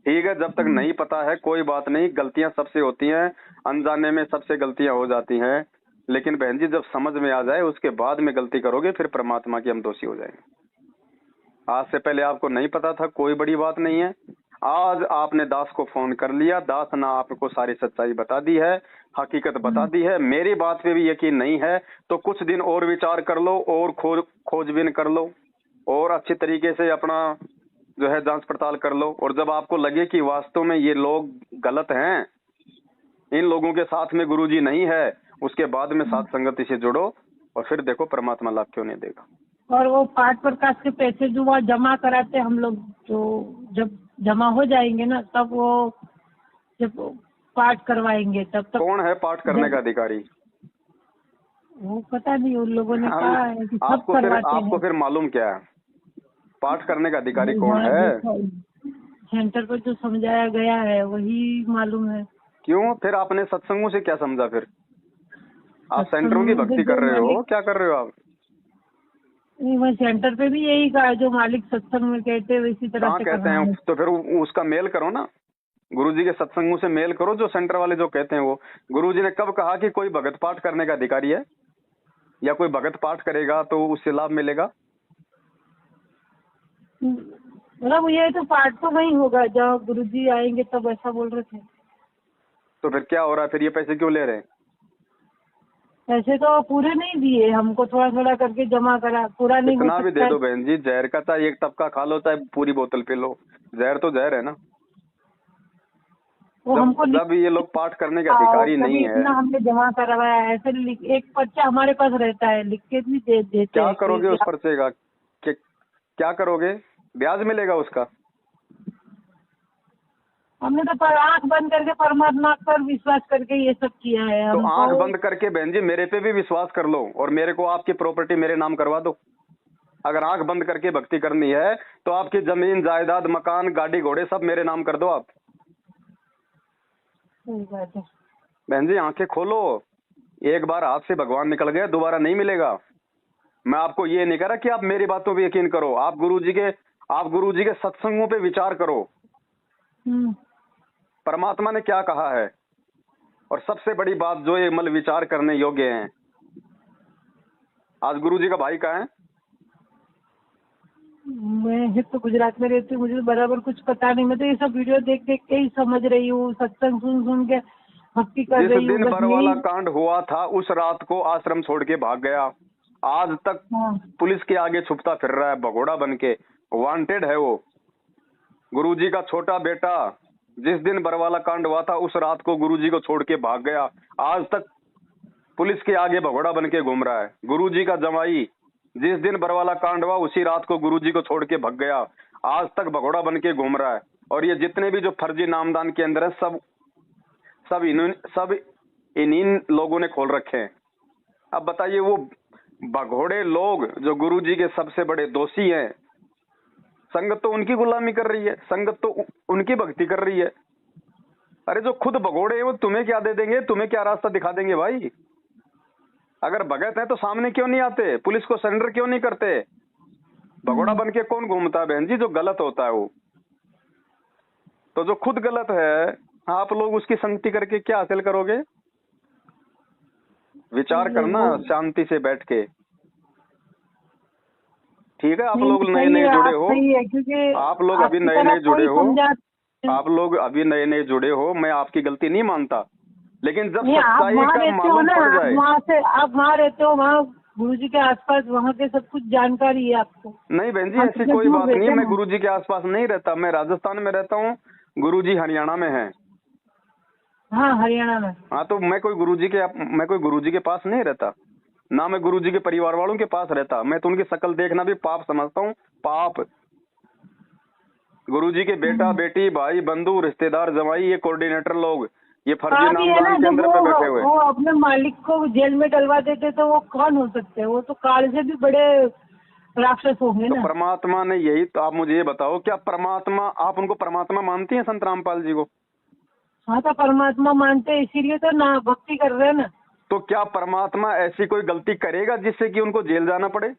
Speaker 1: ठीक है, जब तक नहीं पता है कोई बात नहीं, गलतियां सबसे होती हैं, अनजाने में सबसे गलतियां हो जाती हैं, लेकिन बहन जी जब समझ में आ जाए उसके बाद में गलती करोगे, फिर परमात्मा के हम दोषी हो जाएंगे। आज से पहले आपको नहीं पता था, कोई बड़ी बात नहीं है। आज आपने दास को फोन कर लिया, दास ने आपको सारी सच्चाई बता दी है, हकीकत बता दी है। मेरी बात पे भी यकीन नहीं है तो कुछ दिन और विचार कर लो, और खोजबीन कर लो, और अच्छे तरीके से अपना जो है जांच पड़ताल कर लो। और जब आपको लगे कि वास्तव में ये लोग गलत हैं, इन लोगों के साथ में गुरुजी नहीं है, उसके बाद में साथ संगति से जुड़ो, और फिर देखो परमात्मा लाभ क्यों नहीं देगा।
Speaker 2: और वो पाठ प्रकाश के पैसे जो वहाँ जमा कराते हम लोग, तो जब जमा हो जाएंगे ना, तब वो जब पाठ करवाएंगे तब तक।
Speaker 1: कौन है पाठ करने का अधिकारी?
Speaker 2: वो पता नहीं, उन लोगों ने कहा है कि सब
Speaker 1: आपको
Speaker 2: करवाते हैं।
Speaker 1: फिर मालूम क्या है, पाठ करने का अधिकारी कौन
Speaker 2: वहाँ
Speaker 1: है?
Speaker 2: देखो, सेंटर पर जो समझाया गया है वही मालूम है।
Speaker 1: क्यों फिर आपने सत्संगों से क्या समझा? फिर आप सेंटरों की
Speaker 2: सत्संग से
Speaker 1: भक्ति कर
Speaker 2: जो
Speaker 1: रहे हो,
Speaker 2: मालिक,
Speaker 1: क्या कर रहे हो आप?
Speaker 2: नहीं, मैं सेंटर पे भी यही कहा, जो मालिक सत्संग में कहते हैं वैसी तरह
Speaker 1: कहाँ
Speaker 2: से
Speaker 1: कहते
Speaker 2: करना
Speaker 1: हैं?
Speaker 2: है।
Speaker 1: तो फिर उसका मेल करो ना, गुरुजी के सत्संगों से मेल करो, जो सेंटर वाले जो कहते हैं वो। गुरुजी ने कब कहा कि कोई भगत पाठ करने का अधिकारी है, या कोई भगत पाठ करेगा तो उससे लाभ मिलेगा?
Speaker 2: मतलब ये तो पाठ तो वही होगा जहाँ गुरुजी आएंगे, तब ऐसा बोल रहे थे।
Speaker 1: तो फिर क्या हो रहा है, फिर ये पैसे क्यों ले रहे हैं?
Speaker 2: पैसे तो पूरे नहीं दिए हमको, थोड़ा थोड़ा करके जमा करा, पूरा नहीं हो
Speaker 1: कितना भी
Speaker 2: सकता
Speaker 1: दे
Speaker 2: है।
Speaker 1: दो बहन जी, जहर का चाहे एक टपका खा लो, चाहे पूरी बोतल पी लो, जहर तो जहर है ना।
Speaker 2: वो
Speaker 1: जब
Speaker 2: हमको
Speaker 1: जब ये लोग पाठ करने के
Speaker 2: आओ,
Speaker 1: अधिकारी नहीं
Speaker 2: कभी
Speaker 1: है,
Speaker 2: इतना हमने जमा करवाया है, ऐसे एक पर्चा हमारे पास रहता है, लिख के भी देते
Speaker 1: क्या
Speaker 2: हैं
Speaker 1: करोगे
Speaker 2: कि
Speaker 1: उस पर्चे का? क्या करोगे? ब्याज मिलेगा उसका?
Speaker 2: हमने तो पर आंख बंद करके परमात्मा पर विश्वास करके ये सब किया है
Speaker 1: तो
Speaker 2: हमको।
Speaker 1: आंख बंद करके बहन जी मेरे पे भी विश्वास कर लो और मेरे को आपकी प्रॉपर्टी मेरे नाम करवा दो। अगर आंख बंद करके भक्ति करनी है तो आपकी जमीन जायदाद मकान गाड़ी घोड़े सब मेरे नाम कर दो आप।
Speaker 2: सही बात है।
Speaker 1: बहन जी आंखें खोलो, एक बार हाथ से भगवान निकल गया दोबारा नहीं मिलेगा। मैं आपको ये नहीं कह रहा कि आप मेरी बातों पे यकीन करो, आप गुरुजी के सत्संगों पे विचार करो, परमात्मा ने क्या कहा है। और सबसे बड़ी बात जो ये मतलब विचार करने योग्य है, आज गुरुजी का भाई कहाँ है?
Speaker 2: मैं तो गुजरात में रहती हूँ, मुझे तो बराबर कुछ पता नहीं, मैं तो ये सब वीडियो देख देख के ही समझ रही हूँ, सत्संग सुन सुन के भक्ति कर
Speaker 1: जिस
Speaker 2: रही हूँ।
Speaker 1: दिन
Speaker 2: बस
Speaker 1: बरवाला
Speaker 2: यही।
Speaker 1: कांड हुआ था उस रात को आश्रम छोड़ के भाग गया, आज तक
Speaker 2: हाँ।
Speaker 1: पुलिस के आगे छुपता फिर रहा है भगोड़ा बन के, वांटेड है वो। गुरुजी का छोटा बेटा जिस दिन बरवाला कांड हुआ था उस रात को गुरुजी को छोड़ के भाग गया, आज तक पुलिस के आगे भगोड़ा बन के घूम रहा है। गुरुजी का जमाई जिस दिन बरवाला कांड हुआ उसी रात को गुरुजी को छोड़ के भाग गया, आज तक भगोड़ा बन के घूम रहा है। और ये जितने भी जो फर्जी नामदान के अंदर है सब इन्हीं लोगों ने खोल रखे हैं। अब बताइए वो भगोड़े लोग जो गुरुजी के सबसे बड़े दोषी हैं, संगत तो उनकी गुलामी कर रही है, संगत तो उनकी भक्ति कर रही है। अरे जो खुद भगोड़े हैं वो तुम्हें क्या दे देंगे, तुम्हें क्या रास्ता दिखा देंगे भाई? अगर भगत है तो सामने क्यों नहीं आते, पुलिस को सरेंडर क्यों नहीं करते? भगोड़ा बन के कौन घूमता है बहन जी? जो गलत होता है वो। तो जो खुद गलत है आप लोग उसकी संगति करके क्या हासिल करोगे? विचार करना शांति से बैठ के, ठीक है? आप लोग नए नए जुड़े हो, आप लोग अभी नए नए जुड़े हो, आप लोग अभी नए नए जुड़े हो, मैं आपकी गलती नहीं मानता, लेकिन जब सच्चाई का मालूम पड़ जाए।
Speaker 2: वहाँ से आप वहाँ रहते हो, वहाँ गुरुजी के आसपास वहाँ के सब कुछ जानकारी है आपको?
Speaker 1: नहीं बहन जी ऐसी कोई बात नहीं है, मैं गुरुजी के आसपास नहीं रहता, मैं राजस्थान में रहता हूँ, गुरुजी हरियाणा में है।
Speaker 2: हाँ हरियाणा में।
Speaker 1: हाँ तो मैं कोई गुरुजी के पास नहीं रहता, ना मैं गुरुजी के परिवार वालों के पास रहता। मैं तो उनकी शक्ल देखना भी पाप समझता हूँ, पाप। गुरुजी के बेटा बेटी भाई बंधु रिश्तेदार जमाई ये कोऑर्डिनेटर लोग ये फर्जी नामदान के अंदर पे बैठे हुए।
Speaker 2: वो अपने मालिक को जेल में डलवा देते तो वो कौन हो सकते हैं? वो तो काल से भी बड़े राक्षस होंगे ना।
Speaker 1: तो परमात्मा ने यही तो, आप मुझे ये बताओ क्या परमात्मा, आप उनको परमात्मा मानती हैं संत रामपाल जी को?
Speaker 2: हाँ तो परमात्मा मानते हैं, इसीलिए तो ना भक्ति कर रहे हैं ना।
Speaker 1: तो क्या परमात्मा ऐसी कोई गलती करेगा जिससे कि उनको जेल जाना पड़े?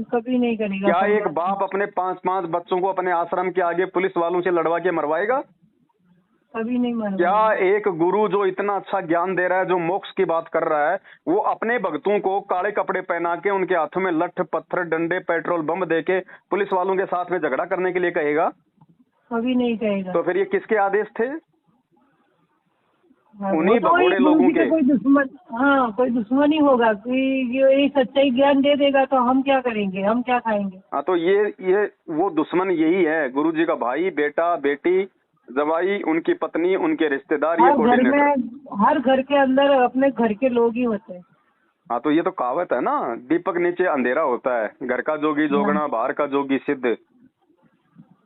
Speaker 2: कभी नहीं करेगा।
Speaker 1: क्या एक बाप अपने 5-5 बच्चों को अपने आश्रम के आगे पुलिस वालों से लड़वा के मरवाएगा?
Speaker 2: कभी नहीं मरवाएगा।
Speaker 1: क्या एक गुरु जो इतना अच्छा ज्ञान दे रहा है, जो मोक्ष की बात कर रहा है, वो अपने भक्तों को काले कपड़े पहना के उनके हाथों में लठ पत्थर डंडे पेट्रोल बम दे के पुलिस वालों के साथ में झगड़ा करने के लिए कहेगा?
Speaker 2: कभी नहीं कहेगा।
Speaker 1: तो फिर ये किसके आदेश थे? उन्हीं भगोड़े लोगों के।
Speaker 2: कोई दुश्मन, हाँ कोई दुश्मन ही होगा कि ये सच्चाई ज्ञान दे देगा तो हम क्या करेंगे, हम क्या खाएंगे?
Speaker 1: हाँ तो ये वो दुश्मन यही है, गुरुजी का भाई बेटा बेटी जवाई उनकी पत्नी उनके रिश्तेदार, ये कोऑर्डिनेटर।
Speaker 2: हर घर के अंदर अपने घर के लोग ही होते हैं।
Speaker 1: हाँ तो ये तो कहावत है ना, दीपक नीचे अंधेरा होता है, घर का जोगी जोगना बाहर का जोगी सिद्ध।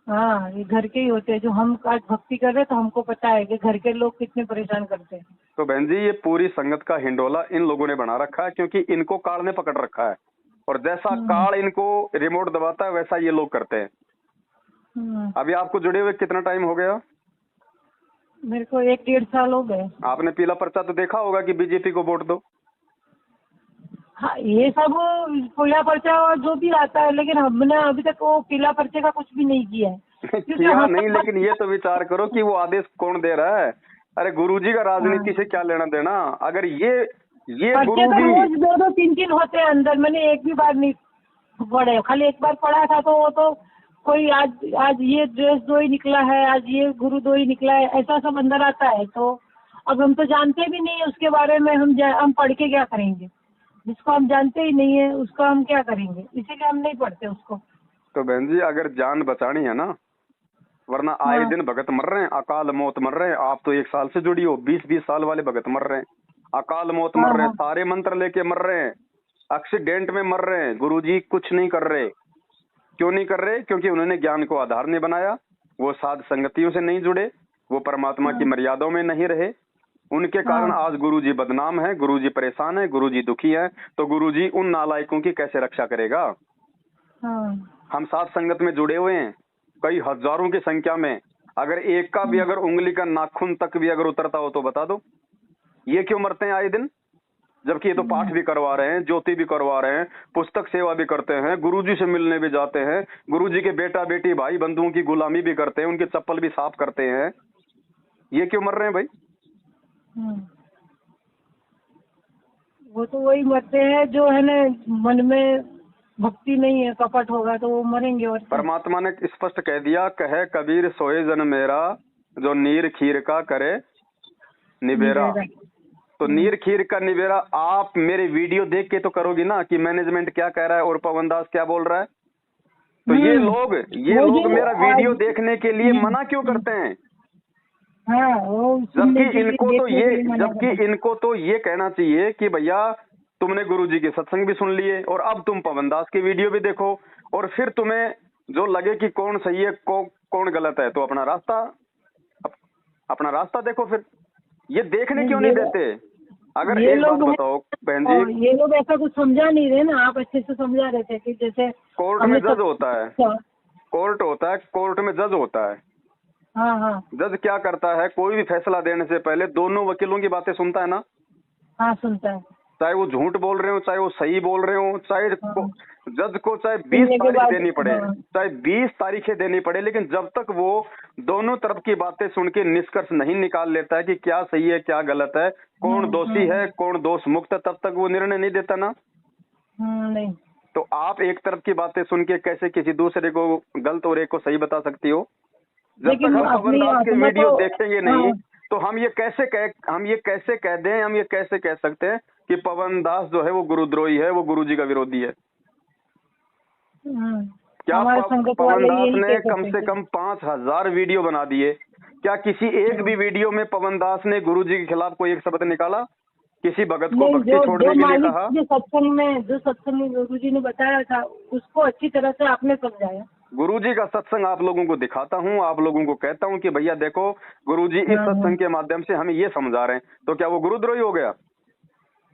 Speaker 2: हाँ ये घर के ही होते हैं। जो हम आज भक्ति कर रहे हैं तो हमको पता है कि घर के लोग कितने परेशान करते हैं।
Speaker 1: तो बहन जी ये पूरी संगत का हिंडोला इन लोगों ने बना रखा है, क्योंकि इनको काल ने पकड़ रखा है और जैसा काल इनको रिमोट दबाता है वैसा ये लोग करते हैं। अभी आपको जुड़े हुए कितना टाइम हो गया?
Speaker 2: मेरे को 1-1.5 साल हो गए।
Speaker 1: आपने पीला पर्चा तो देखा होगा कि बीजेपी को वोट दो।
Speaker 2: हाँ ये सब पीला पर्चा और जो भी आता है, लेकिन हमने अभी तक वो पीला पर्चे का कुछ भी नहीं किया है।
Speaker 1: किया नहीं, लेकिन ये तो विचार करो कि वो आदेश कौन दे रहा है? अरे गुरुजी का राजनीति से क्या लेना देना? अगर ये गुरु भी
Speaker 2: रोज 2-2, 3-3 होते हैं अंदर, मैंने एक भी बार नहीं पढ़े, खाली एक बार पढ़ा था तो वो तो कोई आज आज ये ड्रेस दो ही निकला है, आज ये गुरु दो ही निकला है, ऐसा सब अंदर आता है। तो अब हम तो जानते भी नहीं है उसके बारे में, हम पढ़ के क्या करेंगे? जिसको हम जानते ही नहीं है उसको हम क्या करेंगे, इसीलिए हम नहीं पढ़ते उसको।
Speaker 1: तो बहन जी अगर जान बचानी है ना, वरना आए दिन भगत मर रहे हैं, अकाल मौत मर रहे हैं। आप तो 1 साल से जुड़ी हो, 20-20 साल वाले भगत मर रहे हैं, अकाल मौत मर रहे हैं, सारे मंत्र लेके मर रहे हैं, एक्सीडेंट में मर रहे हैं। गुरुजी कुछ नहीं कर रहे। क्यों नहीं कर रहे? क्योंकि उन्होंने ज्ञान को आधार नहीं बनाया, वो साध संगतियों से नहीं जुड़े, वो परमात्मा की मर्यादाओं में नहीं रहे। उनके कारण आज गुरुजी बदनाम है, गुरुजी परेशान है, गुरुजी दुखी है। तो गुरुजी उन नालायकों की कैसे रक्षा करेगा? हम साथ संगत में जुड़े हुए हैं, कई हजारों की संख्या में। अगर एक का भी अगर उंगली का नाखून तक भी अगर उतरता हो तो बता दो, ये क्यों मरते हैं आए दिन? जबकि ये तो पाठ भी करवा रहे हैं, ज्योति भी करवा रहे हैं, पुस्तक सेवा भी करते हैं, गुरुजी से मिलने भी जाते हैं, गुरुजी के बेटा बेटी भाई बंधुओं की गुलामी भी करते हैं, उनके चप्पल भी साफ करते हैं। ये क्यों मर रहे हैं भाई?
Speaker 2: वो तो वही मरते हैं जो है ना मन में भक्ति नहीं है, कपट होगा तो वो मरेंगे। और
Speaker 1: परमात्मा ने स्पष्ट कह दिया, कहे कबीर सोए जन मेरा, जो नीर खीर का करे निबेरा। तो नीर खीर का निबेरा आप मेरे वीडियो देख के तो करोगी ना कि मैनेजमेंट क्या कह रहा है और पवन दास क्या बोल रहा है। तो ये लोग मेरा वीडियो देखने के लिए मना क्यों करते हैं? जबकि इनको तो ये कहना चाहिए कि भैया तुमने गुरुजी के सत्संग भी सुन लिए और अब तुम पवन दास की वीडियो भी देखो, और फिर तुम्हें जो लगे कि कौन सही है कौन गलत है तो अपना रास्ता देखो। फिर ये देखने क्यों नहीं देते? अगर एक बात बताओ बहन जी,
Speaker 2: ये लोग ऐसा कुछ समझा नहीं रहे ना, आप अच्छे से समझा रहे थे कि जैसे
Speaker 1: कोर्ट में जज होता है, कोर्ट में जज होता है। जज क्या करता है? कोई भी फैसला देने से पहले दोनों वकीलों की बातें सुनता है ना?
Speaker 2: सुनता है।
Speaker 1: चाहे वो झूठ बोल रहे हो, चाहे वो सही बोल रहे हो, चाहे जज को चाहे 20 तारीख देनी पड़े, चाहे 20 तारीखें देनी पड़े, लेकिन जब तक वो दोनों तरफ की बातें सुन के निष्कर्ष नहीं निकाल लेता है कि क्या सही है क्या गलत है, कौन दोषी है कौन दोष मुक्त है, तब तक वो निर्णय नहीं देता ना।
Speaker 2: नहीं।
Speaker 1: तो आप एक तरफ की बातें सुन के कैसे किसी दूसरे को गलत और एक को सही बता सकती हो? जब तक हम पवन दास के वीडियो देखेंगे नहीं तो हम ये कैसे कह दें, हम ये कैसे कह सकते हैं कि पवन दास जो है वो गुरुद्रोही है, वो गुरुजी का विरोधी है? क्या पवन दास ने कम से कम 5000 वीडियो बना दिए, क्या किसी एक भी वीडियो में पवन दास ने गुरुजी के खिलाफ कोई एक शब्द निकाला? किसी भगत को भक्ति छोड़ने के लिए कहा?
Speaker 2: जो सत्संग में गुरुजी ने बताया था उसको अच्छी तरह से आपने समझाया।
Speaker 1: गुरुजी का सत्संग आप लोगों को दिखाता हूँ, आप लोगों को कहता हूँ कि भैया देखो गुरुजी इस सत्संग के माध्यम से हमें ये समझा रहे हैं, तो क्या वो गुरुद्रोही हो गया?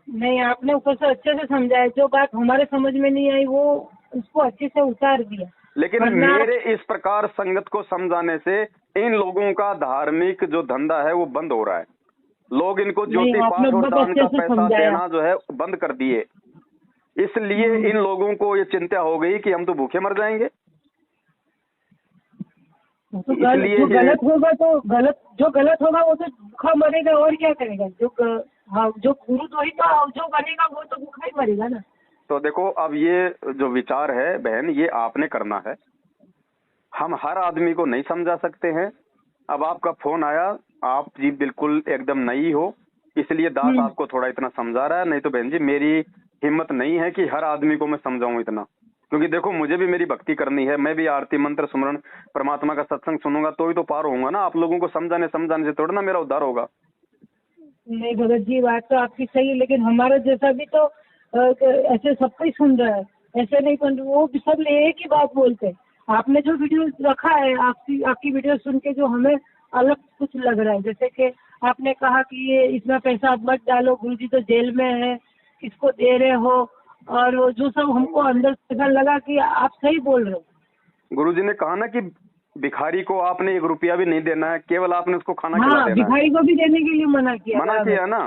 Speaker 2: नहीं, आपने ऊपर से अच्छे से समझाया, जो बात हमारे समझ में नहीं आई वो उसको अच्छे से उतार दिया।
Speaker 1: लेकिन मेरे इस प्रकार संगत को समझाने से इन लोगों का धार्मिक जो धंधा है वो बंद हो रहा है। लोग इनको ज्योति पाठ और दान का पैसा देना जो है बंद कर दिए, इसलिए इन लोगों को ये चिंता हो गई कि हम तो भूखे मर जाएंगे।
Speaker 2: तो जो गलत होगा तो जो गलत होगा वो तो भूखा मरेगा, और क्या करेगा? जो गुरुद्रोही का जो बनेगा वो तो भूखा ही मरेगा ना।
Speaker 1: तो देखो अब ये जो विचार है बहन, ये आपने करना है, हम हर आदमी को नहीं समझा सकते हैं। अब आपका फोन आया, आप जी बिल्कुल एकदम नई हो, इसलिए दास आपको थोड़ा इतना समझा रहा है, नहीं तो बहन जी मेरी हिम्मत नहीं है कि हर आदमी को मैं समझाऊं इतना, क्योंकि देखो मुझे भी मेरी भक्ति करनी है, मैं भी आरती मंत्र सुमरण परमात्मा का सत्संग सुनूंगा तो ही तो पार होऊंगा ना। आप लोगों को समझाने से थोड़ा ना मेरा उद्धार होगा।
Speaker 2: नहीं भगत जी, बात तो आपकी सही है, लेकिन हमारा जैसा भी तो ऐसे सबको ही सुन रहा है, ऐसे नहीं सुन, वो सब एक ही बात बोलते हैं। आपने जो वीडियो रखा है, आपकी वीडियो सुन के जो हमें अलग कुछ लग रहा है, जैसे कि आपने कहा कि ये इतना पैसा आप मत डालो, गुरुजी तो जेल में है, किसको दे रहे हो, और वो जो सब हमको अंदर से लगा कि आप सही बोल रहे हो।
Speaker 1: गुरुजी ने कहा ना कि भिखारी को आपने 1 रुपया भी नहीं देना है, केवल आपने उसको खाना खिला देना है।
Speaker 2: भिखारी को भी देने के लिए मना किया
Speaker 1: ना।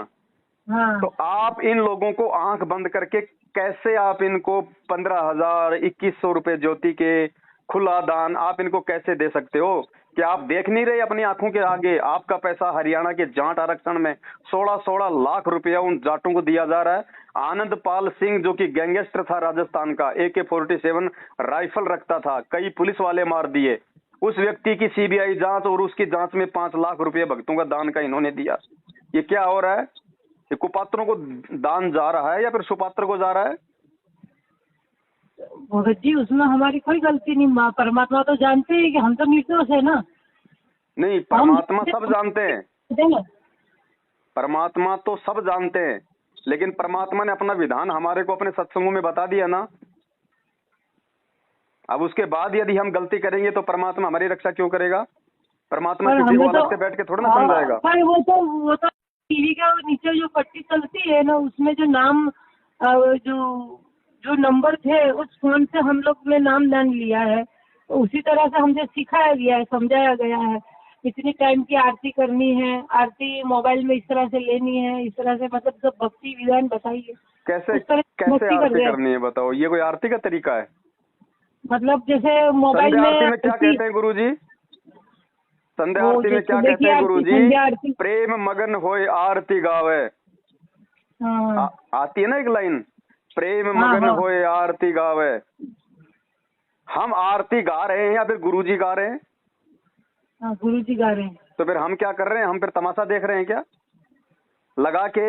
Speaker 1: तो आप इन लोगों को आंख बंद करके कैसे आप इनको 15,000 2100 रुपए ज्योति के खुला दान आप इनको कैसे दे सकते हो? क्या आप देख नहीं रहे अपनी आंखों के आगे? आपका पैसा हरियाणा के जाट आरक्षण में 16-16 लाख रुपया उन जाटों को दिया जा रहा है। आनंदपाल सिंह जो कि गैंगस्टर था राजस्थान का, AK-47 राइफल रखता था, कई पुलिस वाले मार दिए, उस व्यक्ति की CBI जांच और उसकी जांच में 5 लाख रुपए भक्तों का दान का इन्होंने दिया। ये क्या हो रहा है? ये कुपात्रों को दान जा रहा है या फिर सुपात्र को जा रहा है?
Speaker 2: भगत जी उसमें हमारी कोई गलती नहीं, माँ परमात्मा तो जानते हैं कि हम तो निर्दोष है ना।
Speaker 1: नहीं, परमात्मा सब जानते हैं,
Speaker 2: ना
Speaker 1: परमात्मा तो सब जानते हैं, लेकिन परमात्मा ने अपना विधान हमारे को अपने सत्संगों में बता दिया ना। अब उसके बाद यदि हम गलती करेंगे तो परमात्मा हमारी रक्षा क्यों करेगा? परमात्मा किसी को अलग से बैठ के थोड़ा ना समझाएगा।
Speaker 2: पर वो तो टीवी के नीचे जो पट्टी चलती है ना, उसमें जो नाम जो जो नंबर थे उस फोन से हम लोग ने नाम दान लिया है, तो उसी तरह से हमसे सिखाया गया है, समझाया गया है। इतनी टाइम की आरती करनी है, आरती मोबाइल में इस तरह से लेनी है, इस तरह से मतलब सब भक्ति विधान बताइए।
Speaker 1: कैसे कैसे आरती करनी है बताओ? ये कोई आरती का तरीका है?
Speaker 2: मतलब जैसे मोबाइल
Speaker 1: संध्या
Speaker 2: में
Speaker 1: आरती में क्या कहते हैं गुरुजी? संध्या आरती में क्या कहते हैं गुरुजी? प्रेम मगन होए आरती गावे। आती है ना एक लाइन, प्रेम मगन होए आरती गावे। हम आरती गा रहे हैं या फिर गुरुजी गा रहे हैं?
Speaker 2: गुरुजी गा रहे हैं।
Speaker 1: तो फिर हम क्या कर रहे हैं? हम फिर तमाशा देख रहे हैं क्या? लगा के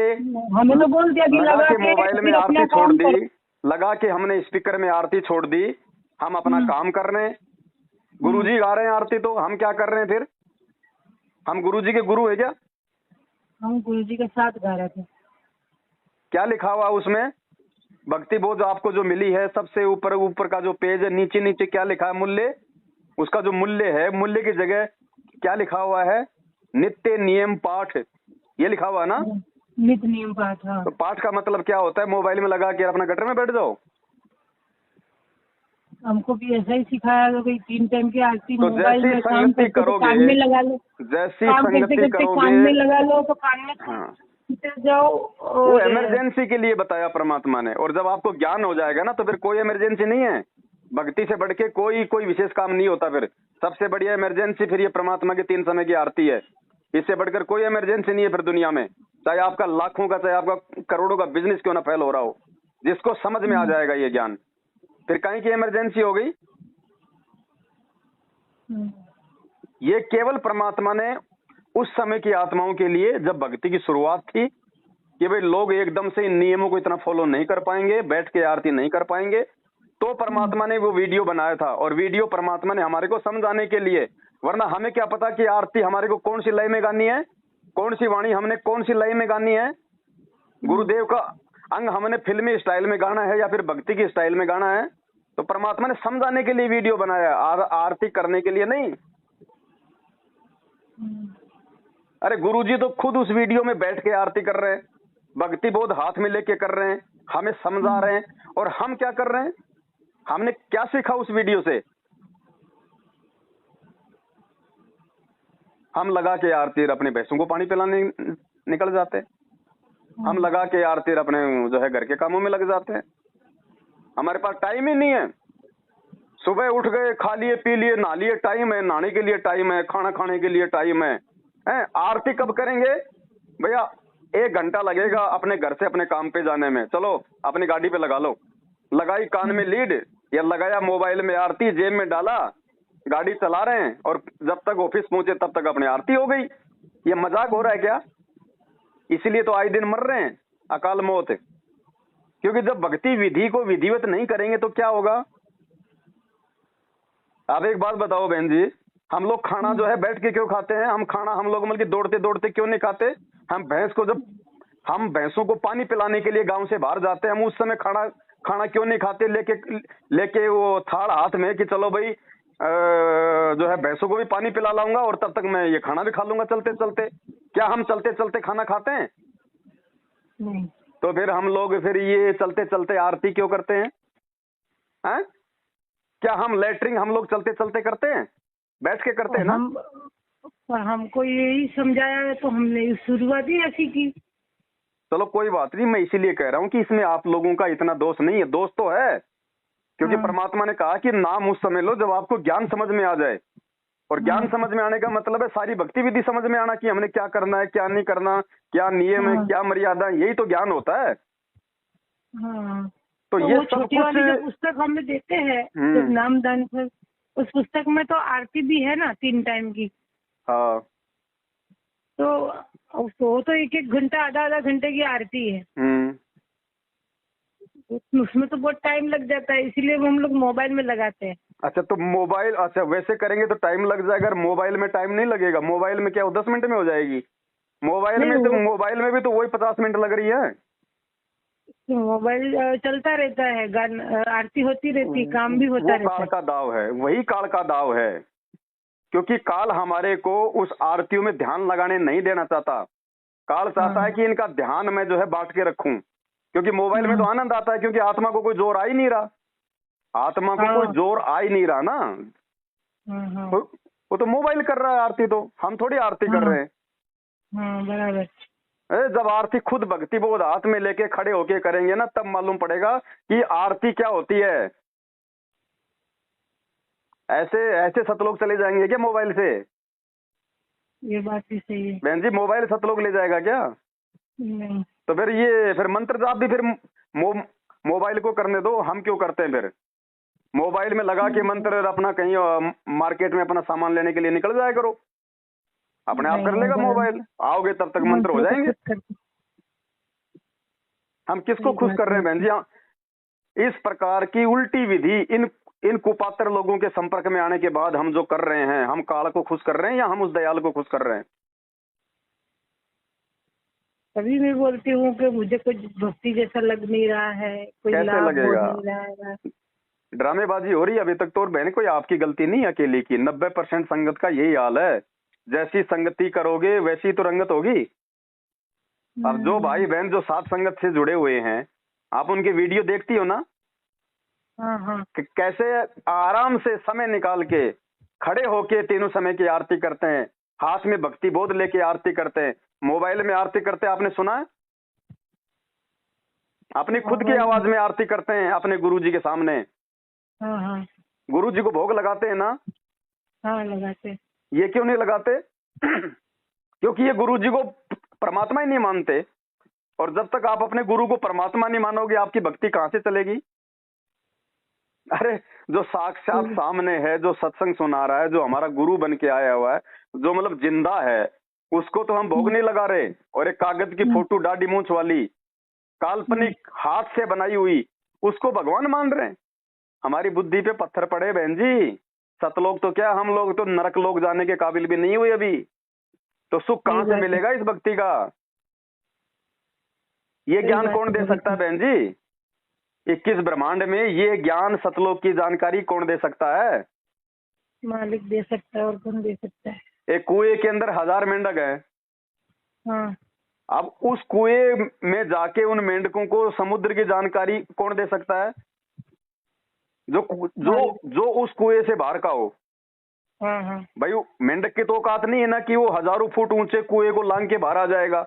Speaker 2: हमें तो बोल दिया कि
Speaker 1: लगा के मोबाइल में आरती छोड़ दी, लगा के हमने स्पीकर में आरती छोड़ दी, हम अपना काम कर रहे हैं। गुरुजी गा रहे हैं आरती, तो हम क्या कर रहे हैं फिर? हम गुरुजी के गुरु है क्या?
Speaker 2: हम गुरुजी के साथ गा रहे थे।
Speaker 1: क्या लिखा हुआ उसमें? भक्ति बोध आपको जो मिली है, सबसे ऊपर ऊपर का जो पेज है, नीचे नीचे क्या लिखा है? मूल्य। उसका जो मूल्य है, मूल्य की जगह क्या लिखा हुआ है? नित्य नियम पाठ, ये लिखा हुआ है ना?
Speaker 2: नित्य नियम पाठ। हाँ।
Speaker 1: तो पाठ का मतलब क्या होता है? मोबाइल में लगा के अपना गटर में बैठ जाओ।
Speaker 2: हमको भी ऐसा ही सिखाया कि भाई 3 टाइम की आरती
Speaker 1: तो
Speaker 2: मोबाइल में
Speaker 1: काम करोगे,
Speaker 2: कान में लगा लो,
Speaker 1: जैसी संगति करोगे
Speaker 2: कान में लगा लो तो कान में जाओ।
Speaker 1: वो इमरजेंसी के लिए बताया परमात्मा ने, और जब आपको ज्ञान हो जाएगा ना तो फिर कोई इमरजेंसी नहीं है। भक्ति से बढ़ के कोई विशेष काम नहीं होता। फिर सबसे बढ़िया इमरजेंसी फिर ये परमात्मा की 3 समय की आरती है। इससे बढ़कर कोई इमरजेंसी नहीं है फिर दुनिया में, चाहे आपका लाखों का, चाहे आपका करोड़ों का बिजनेस क्यों ना फेल हो रहा हो। जिसको समझ में आ जाएगा ये ज्ञान, फिर कहीं की इमरजेंसी हो गई। ये केवल परमात्मा ने उस समय की आत्माओं के लिए, जब भक्ति की शुरुआत थी, कि भाई लोग एकदम से इन नियमों को इतना फॉलो नहीं कर पाएंगे, बैठ के आरती नहीं कर पाएंगे, तो परमात्मा ने वो वीडियो बनाया था। और वीडियो परमात्मा ने हमारे को समझाने के लिए, वरना हमें क्या पता कि आरती हमारे को कौन सी लय में गानी है, कौन सी वाणी हमने कौन सी लय में गानी है, गुरुदेव का अंग हमने फिल्मी स्टाइल में गाना है या फिर भक्ति की स्टाइल में गाना है। तो परमात्मा ने समझाने के लिए वीडियो बनाया, आरती करने के लिए नहीं। अरे गुरुजी तो खुद उस वीडियो में बैठ के आरती कर रहे हैं, भक्ति बोध हाथ में लेके कर रहे हैं, हमें समझा रहे हैं। और हम क्या कर रहे हैं? हमने क्या सीखा उस वीडियो से? हम लगा के आरती अपने भैंसों को पानी पिलाने निकल जाते हैं, हम लगा के आरती अपने जो है घर के कामों में लग जाते हैं। हमारे पास टाइम ही नहीं है। सुबह उठ गए, खा लिए पी लिए, नहा लिए, टाइम है, नहाने के लिए टाइम है, खाना खाने के लिए टाइम है। आरती कब करेंगे भैया? 1 घंटा लगेगा अपने घर से अपने काम पे जाने में, चलो अपनी गाड़ी पे लगा लो, लगाई कान में लीड या लगाया मोबाइल में आरती, जेब में डाला, गाड़ी चला रहे हैं, और जब तक ऑफिस पहुंचे तब तक अपनी आरती हो गई। ये मजाक हो रहा है क्या? इसीलिए तो आए दिन मर रहे हैं अकाल मौत, क्योंकि जब भक्ति विधि को विधिवत नहीं करेंगे तो क्या होगा? आप एक बात बताओ बहन जी, हम लोग खाना जो है बैठ के क्यों खाते हैं? हम खाना हम लोग मतलब दौड़ते दौड़ते क्यों नहीं खाते? हम भैंस को, जब हम भैंसों को पानी पिलाने के लिए गांव से बाहर जाते हैं, हम उस समय खाना क्यों नहीं खाते? लेके वो थाल हाथ में कि चलो भाई जो है भैंसों को भी पानी पिला लाऊंगा और तब तक मैं ये खाना भी खा लूंगा चलते चलते। क्या हम चलते चलते खाना खाते हैं?
Speaker 2: नहीं।
Speaker 1: तो फिर हम लोग फिर ये चलते चलते आरती क्यों करते हैं? क्या हम लेटरिंग हम लोग चलते चलते करते हैं? बैठ के करते हैं ना?
Speaker 2: पर हमको यही समझाया है तो हमने शुरुआत ही ऐसी की।
Speaker 1: चलो कोई बात नहीं, मैं इसीलिए कह रहा हूँ कि इसमें आप लोगों का इतना दोष नहीं है। दोष तो है, क्योंकि परमात्मा ने कहा कि नाम उस समय लो जब आपको ज्ञान समझ में आ जाए। और ज्ञान समझ में आने का मतलब है सारी भक्ति विधि समझ में आना कि हमने क्या करना है, क्या नहीं करना, क्या नियम है, क्या मर्यादा है, यही तो ज्ञान होता है।
Speaker 2: हाँ।
Speaker 1: तो
Speaker 2: तो
Speaker 1: ये
Speaker 2: वो
Speaker 1: सब
Speaker 2: छोटी
Speaker 1: कुछ
Speaker 2: वाली जो पुस्तक हमें देते हैं जब नामदान पर, उस पुस्तक में तो आरती भी है ना 3 टाइम की।
Speaker 1: हाँ।
Speaker 2: तो वो तो 1-1 घंटा, आधा-आधा घंटे की आरती है। उसमें तो बहुत टाइम लग जाता है, इसीलिए हम लोग मोबाइल में लगाते हैं।
Speaker 1: अच्छा, तो मोबाइल, अच्छा वैसे करेंगे तो टाइम लग जाएगा, अगर मोबाइल में टाइम नहीं लगेगा। मोबाइल में क्या वो 10 मिनट में हो जाएगी? मोबाइल
Speaker 2: नहीं,
Speaker 1: में तो,
Speaker 2: वो
Speaker 1: मोबाइल में भी तो वही 50 मिनट लग रही है।
Speaker 2: मोबाइल चलता रहता है, आरती होती रहती है, काम भी होता
Speaker 1: वो
Speaker 2: रहता
Speaker 1: काल
Speaker 2: है।
Speaker 1: का दाव है, वही काल का दाव है, क्योंकि काल हमारे को उस आरतियों में ध्यान लगाने नहीं देना चाहता। काल चाहता है कि इनका ध्यान मैं जो है बांट के रखूं, क्योंकि मोबाइल में तो आनंद आता है, क्योंकि आत्मा को कोई जोर आ ही नहीं रहा, आत्मा को कोई जोर आ ही नहीं रहा ना। वो तो मोबाइल कर रहा है आरती, तो हम थोड़ी आरती कर रहे हैं।
Speaker 2: बराबर।
Speaker 1: जब आरती खुद भक्ति बोध हाथ में लेके खड़े होके करेंगे ना, तब मालूम पड़ेगा कि आरती क्या होती है। ऐसे ऐसे सतलोक चले जाएंगे क्या मोबाइल से?
Speaker 2: ये बात भी सही है।
Speaker 1: बहन जी, मोबाइल सतलोक ले जाएगा क्या?
Speaker 2: नहीं।
Speaker 1: तो फिर मंत्र जाप भी फिर मोबाइल को करने दो, हम क्यों करते हैं फिर? मोबाइल में लगा के मंत्र अपना कहीं मार्केट में अपना सामान लेने के लिए निकल जाया करो, अपने आप कर लेगा मोबाइल। आओगे तब तक मंत्र हो जाएंगे। हम किसको खुश कर रहे हैं बहन जी? इस प्रकार की उल्टी विधि इन कुपात्र लोगों के संपर्क में आने के बाद हम जो कर रहे हैं, हम काल को खुश कर रहे हैं या हम उस दयाल को खुश कर रहे हैं?
Speaker 2: तभी मैं बोलती हूँ कि मुझे कुछ भक्ति जैसा लग नहीं रहा है, कोई
Speaker 1: कैसे
Speaker 2: लाभ हो
Speaker 1: लगेगा?
Speaker 2: नहीं रहा है।
Speaker 1: ड्रामेबाजी हो रही है अभी तक तो। और बहन, कोई आपकी गलती नहीं अकेले की, 90% संगत का यही हाल है। जैसी संगति करोगे वैसी तो रंगत होगी। अब जो भाई बहन जो साथ संगत से जुड़े हुए हैं, आप उनके वीडियो देखती हो ना? कि कैसे आराम से समय निकाल के खड़े होके तीनों समय की आरती करते हैं, हाथ में भक्ति बोध लेके आरती करते हैं, मोबाइल में आरती करते हैं। आपने सुना है? अपनी खुद की आवाज में आरती करते हैं अपने गुरु जी के सामने। गुरु जी को भोग लगाते हैं ना?
Speaker 2: लगाते।
Speaker 1: ये क्यों नहीं लगाते? क्योंकि ये गुरु जी को परमात्मा ही नहीं मानते। और जब तक आप अपने गुरु को परमात्मा नहीं मानोगे, आपकी भक्ति कहां से चलेगी? अरे, जो साक्षात सामने है, जो सत्संग सुना रहा है, जो हमारा गुरु बन के आया हुआ है, जो मतलब जिंदा है, उसको तो हम भोग नहीं लगा रहे। और एक कागज की फोटो दाढ़ी मूंछ वाली काल्पनिक हाथ से बनाई हुई, उसको भगवान मान रहे हैं। हमारी बुद्धि पे पत्थर पड़े बहन जी। सतलोक तो क्या, हम लोग तो नरक लोग जाने के काबिल भी नहीं हुए अभी। तो सुख कहां से मिलेगा इस भक्ति का? ये ज्ञान कौन दे सकता है बहन जी? 21 ब्रह्मांड में ये ज्ञान सतलोक की जानकारी कौन दे सकता है?
Speaker 2: मालिक दे सकता है, और कौन दे सकता है?
Speaker 1: एक कुएं के अंदर 1000 मेंढक है। अब उस कुएं में जाके उन मेंढकों को समुद्र की जानकारी कौन दे सकता है? जो जो जो उस कुएं से बाहर का हो। भाई, मेंढक की तो औकात नहीं है ना कि वो हजारों फुट ऊंचे कुएं को लांग के बाहर आ जाएगा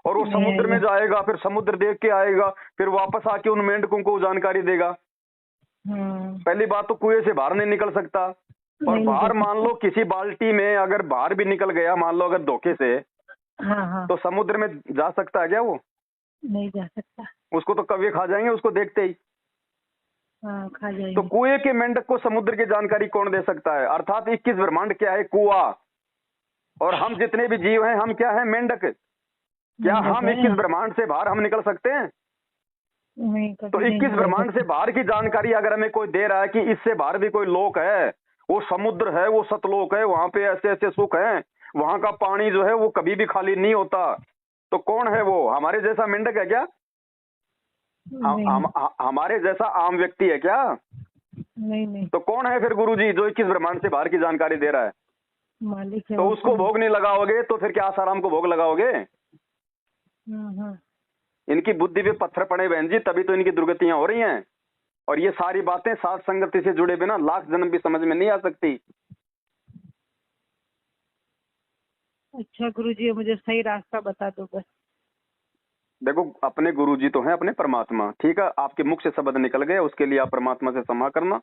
Speaker 1: और वो समुद्र में जाएगा, फिर समुद्र देख के आएगा, फिर वापस आके उन मेंढकों को जानकारी देगा। पहली बात तो कुएं से बाहर नहीं निकल सकता। और बाहर मान लो किसी बाल्टी में अगर बाहर भी निकल गया, मान लो अगर धोखे से, तो समुद्र में जा सकता है क्या? वो
Speaker 2: नहीं जा सकता। उसको
Speaker 1: तो कौवे खा जाएंगे उसको देखते ही।
Speaker 2: खा जाएंगे।
Speaker 1: तो कुएं के मेंढक को समुद्र की जानकारी कौन दे सकता है? अर्थात 21 ब्रह्मांड क्या है? कुआं। और हम जितने भी जीव हैं, हम क्या है? मेंढक। क्या हम 21 ब्रह्मांड से बाहर हम निकल सकते हैं?
Speaker 2: नहीं।
Speaker 1: तो 21 ब्रह्मांड से बाहर की जानकारी अगर हमें कोई दे रहा है कि इससे बाहर भी कोई लोक है, वो समुद्र है, वो सतलोक है, वहां पे ऐसे ऐसे सुख है, वहां का पानी जो है वो कभी भी खाली नहीं होता, तो कौन है वो? हमारे जैसा मेंढक है क्या? हमारे जैसा आम व्यक्ति है क्या?
Speaker 2: नहीं।
Speaker 1: तो कौन है फिर गुरुजी जो 21 ब्रह्मांड से बाहर की जानकारी दे रहा है?
Speaker 2: मालिक है।
Speaker 1: तो उसको भोग नहीं लगाओगे तो फिर क्या आसाराम को भोग लगाओगे? इनकी बुद्धि पे पत्थर पड़े बहन जी, तभी तो इनकी दुर्गतियां हो रही हैं। और ये सारी बातें साथ संगति से जुड़े बिना लाख जन्म भी समझ में नहीं आ सकती।
Speaker 2: अच्छा गुरुजी, मुझे सही रास्ता बता दो बस।
Speaker 1: देखो, अपने गुरुजी तो हैं अपने परमात्मा, ठीक है? आपके मुख से शब्द निकल गए, उसके लिए आप परमात्मा से क्षमा करना।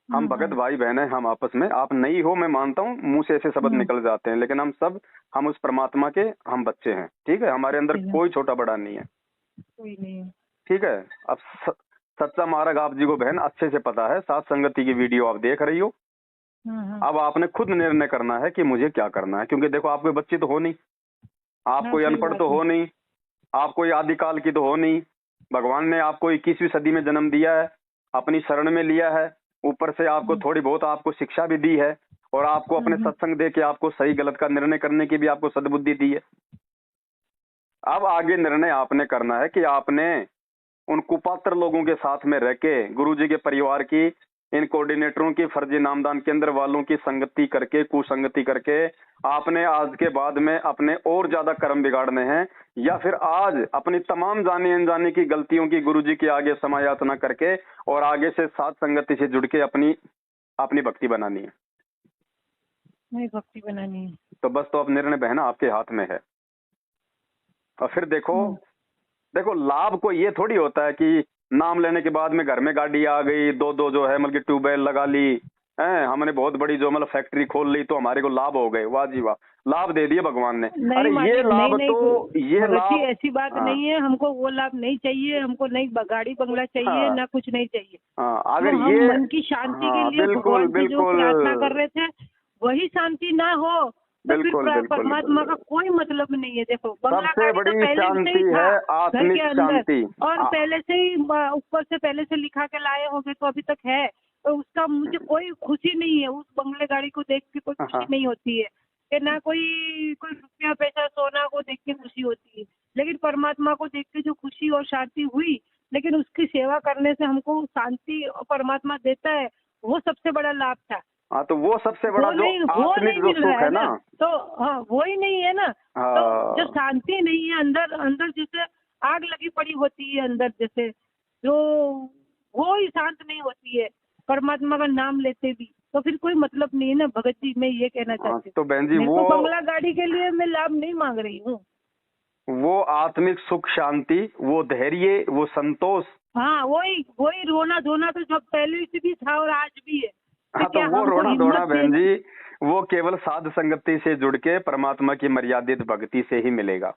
Speaker 1: हम भगत भाई बहन हैं, हम आपस में, आप नहीं हो मैं मानता हूँ, मुंह से ऐसे शब्द निकल जाते हैं, लेकिन हम उस परमात्मा के हम बच्चे हैं, ठीक है। हमारे अंदर कोई छोटा बड़ा नहीं है,
Speaker 2: कोई नहीं है।
Speaker 1: ठीक है। अब सच्चा मार्ग आप जी को बहन अच्छे से पता है, साथ संगति की वीडियो आप देख रही हो। अब आपने खुद निर्णय करना है कि मुझे क्या करना है, क्योंकि देखो आप कोई बच्ची तो हो नहीं, आप कोई अनपढ़ तो हो नहीं, आप कोई आदिकाल की तो हो नहीं। भगवान ने आपको 21वीं सदी में जन्म दिया है, अपनी शरण में लिया है, ऊपर से आपको थोड़ी बहुत आपको शिक्षा भी दी है, और आपको अपने सत्संग दे के आपको सही गलत का निर्णय करने की भी आपको सद्बुद्धि दी है। अब आगे निर्णय आपने करना है कि आपने उन कुपात्र लोगों के साथ में रह के, गुरुजी के परिवार की, इन कोऑर्डिनेटरों की, फर्जी नामदान केंद्र वालों की संगति करके, कुसंगति करके आपने आज के बाद में अपने और ज्यादा कर्म बिगाड़ने हैं, या फिर आज अपनी तमाम जाने अनजाने की गलतियों की गुरुजी के आगे समायाचना करके और आगे से साथ संगति से जुड़ के अपनी भक्ति बनानी है।
Speaker 2: नहीं, भक्ति बनानी है
Speaker 1: तो बस, तो अब निर्णय बहना आपके हाथ में है। और फिर देखो लाभ को ये थोड़ी होता है कि नाम लेने के बाद में घर में गाड़ी आ गई, दो जो है मतलब ट्यूबवेल लगा ली है, हमने बहुत बड़ी जो मतलब फैक्ट्री खोल ली तो हमारे को लाभ हो गए, वाह जी वाह, लाभ दे दिए भगवान ने। अरे ये लाभ तो ये लाभ
Speaker 2: ऐसी बात नहीं है, हमको वो लाभ नहीं चाहिए, हमको नहीं गाड़ी बंगला चाहिए, ना कुछ नहीं चाहिए।
Speaker 1: अगर
Speaker 2: हम
Speaker 1: ये
Speaker 2: मन की शांति के लिए भगवान से जो प्रार्थना कर रहे थे वही शांति ना हो तो फिर परमात्मा का कोई मतलब नहीं है। देखो बंगला
Speaker 1: सबसे बड़ी शांति है आत्मिक शांति,
Speaker 2: और पहले से ही ऊपर से पहले से लिखा के लाए होंगे तो अभी तक है, तो उसका मुझे कोई खुशी नहीं है। उस बंगले गाड़ी को देख के कोई खुशी नहीं होती है, कि ना कोई रुपया पैसा सोना को देख के खुशी होती है, लेकिन परमात्मा को देख के जो खुशी और शांति हुई, लेकिन उसकी सेवा करने से हमको शांति परमात्मा देता है, वो सबसे बड़ा लाभ था।
Speaker 1: हाँ, तो वो सबसे बड़ा जो आत्मिक जो सुख है ना,
Speaker 2: तो हाँ वो ही नहीं है ना। तो जो शांति नहीं है अंदर जैसे आग लगी पड़ी होती है अंदर, जैसे जो वो ही शांत नहीं होती है परमात्मा का नाम लेते भी, तो फिर कोई मतलब नहीं है ना। भगत जी मैं ये कहना चाहती हूँ।
Speaker 1: तो बहन जी वो
Speaker 2: बंगला गाड़ी के लिए मैं लाभ नहीं मांग रही हूँ,
Speaker 1: वो आत्मिक सुख शांति, वो धैर्य, वो संतोष,
Speaker 2: हाँ वही रोना धोना तो जब पहले से भी था और आज भी है।
Speaker 1: हाँ, तो वो रोना धोना बहन जी वो केवल साध संगति से जुड़ के परमात्मा की मर्यादित भक्ति से ही मिलेगा।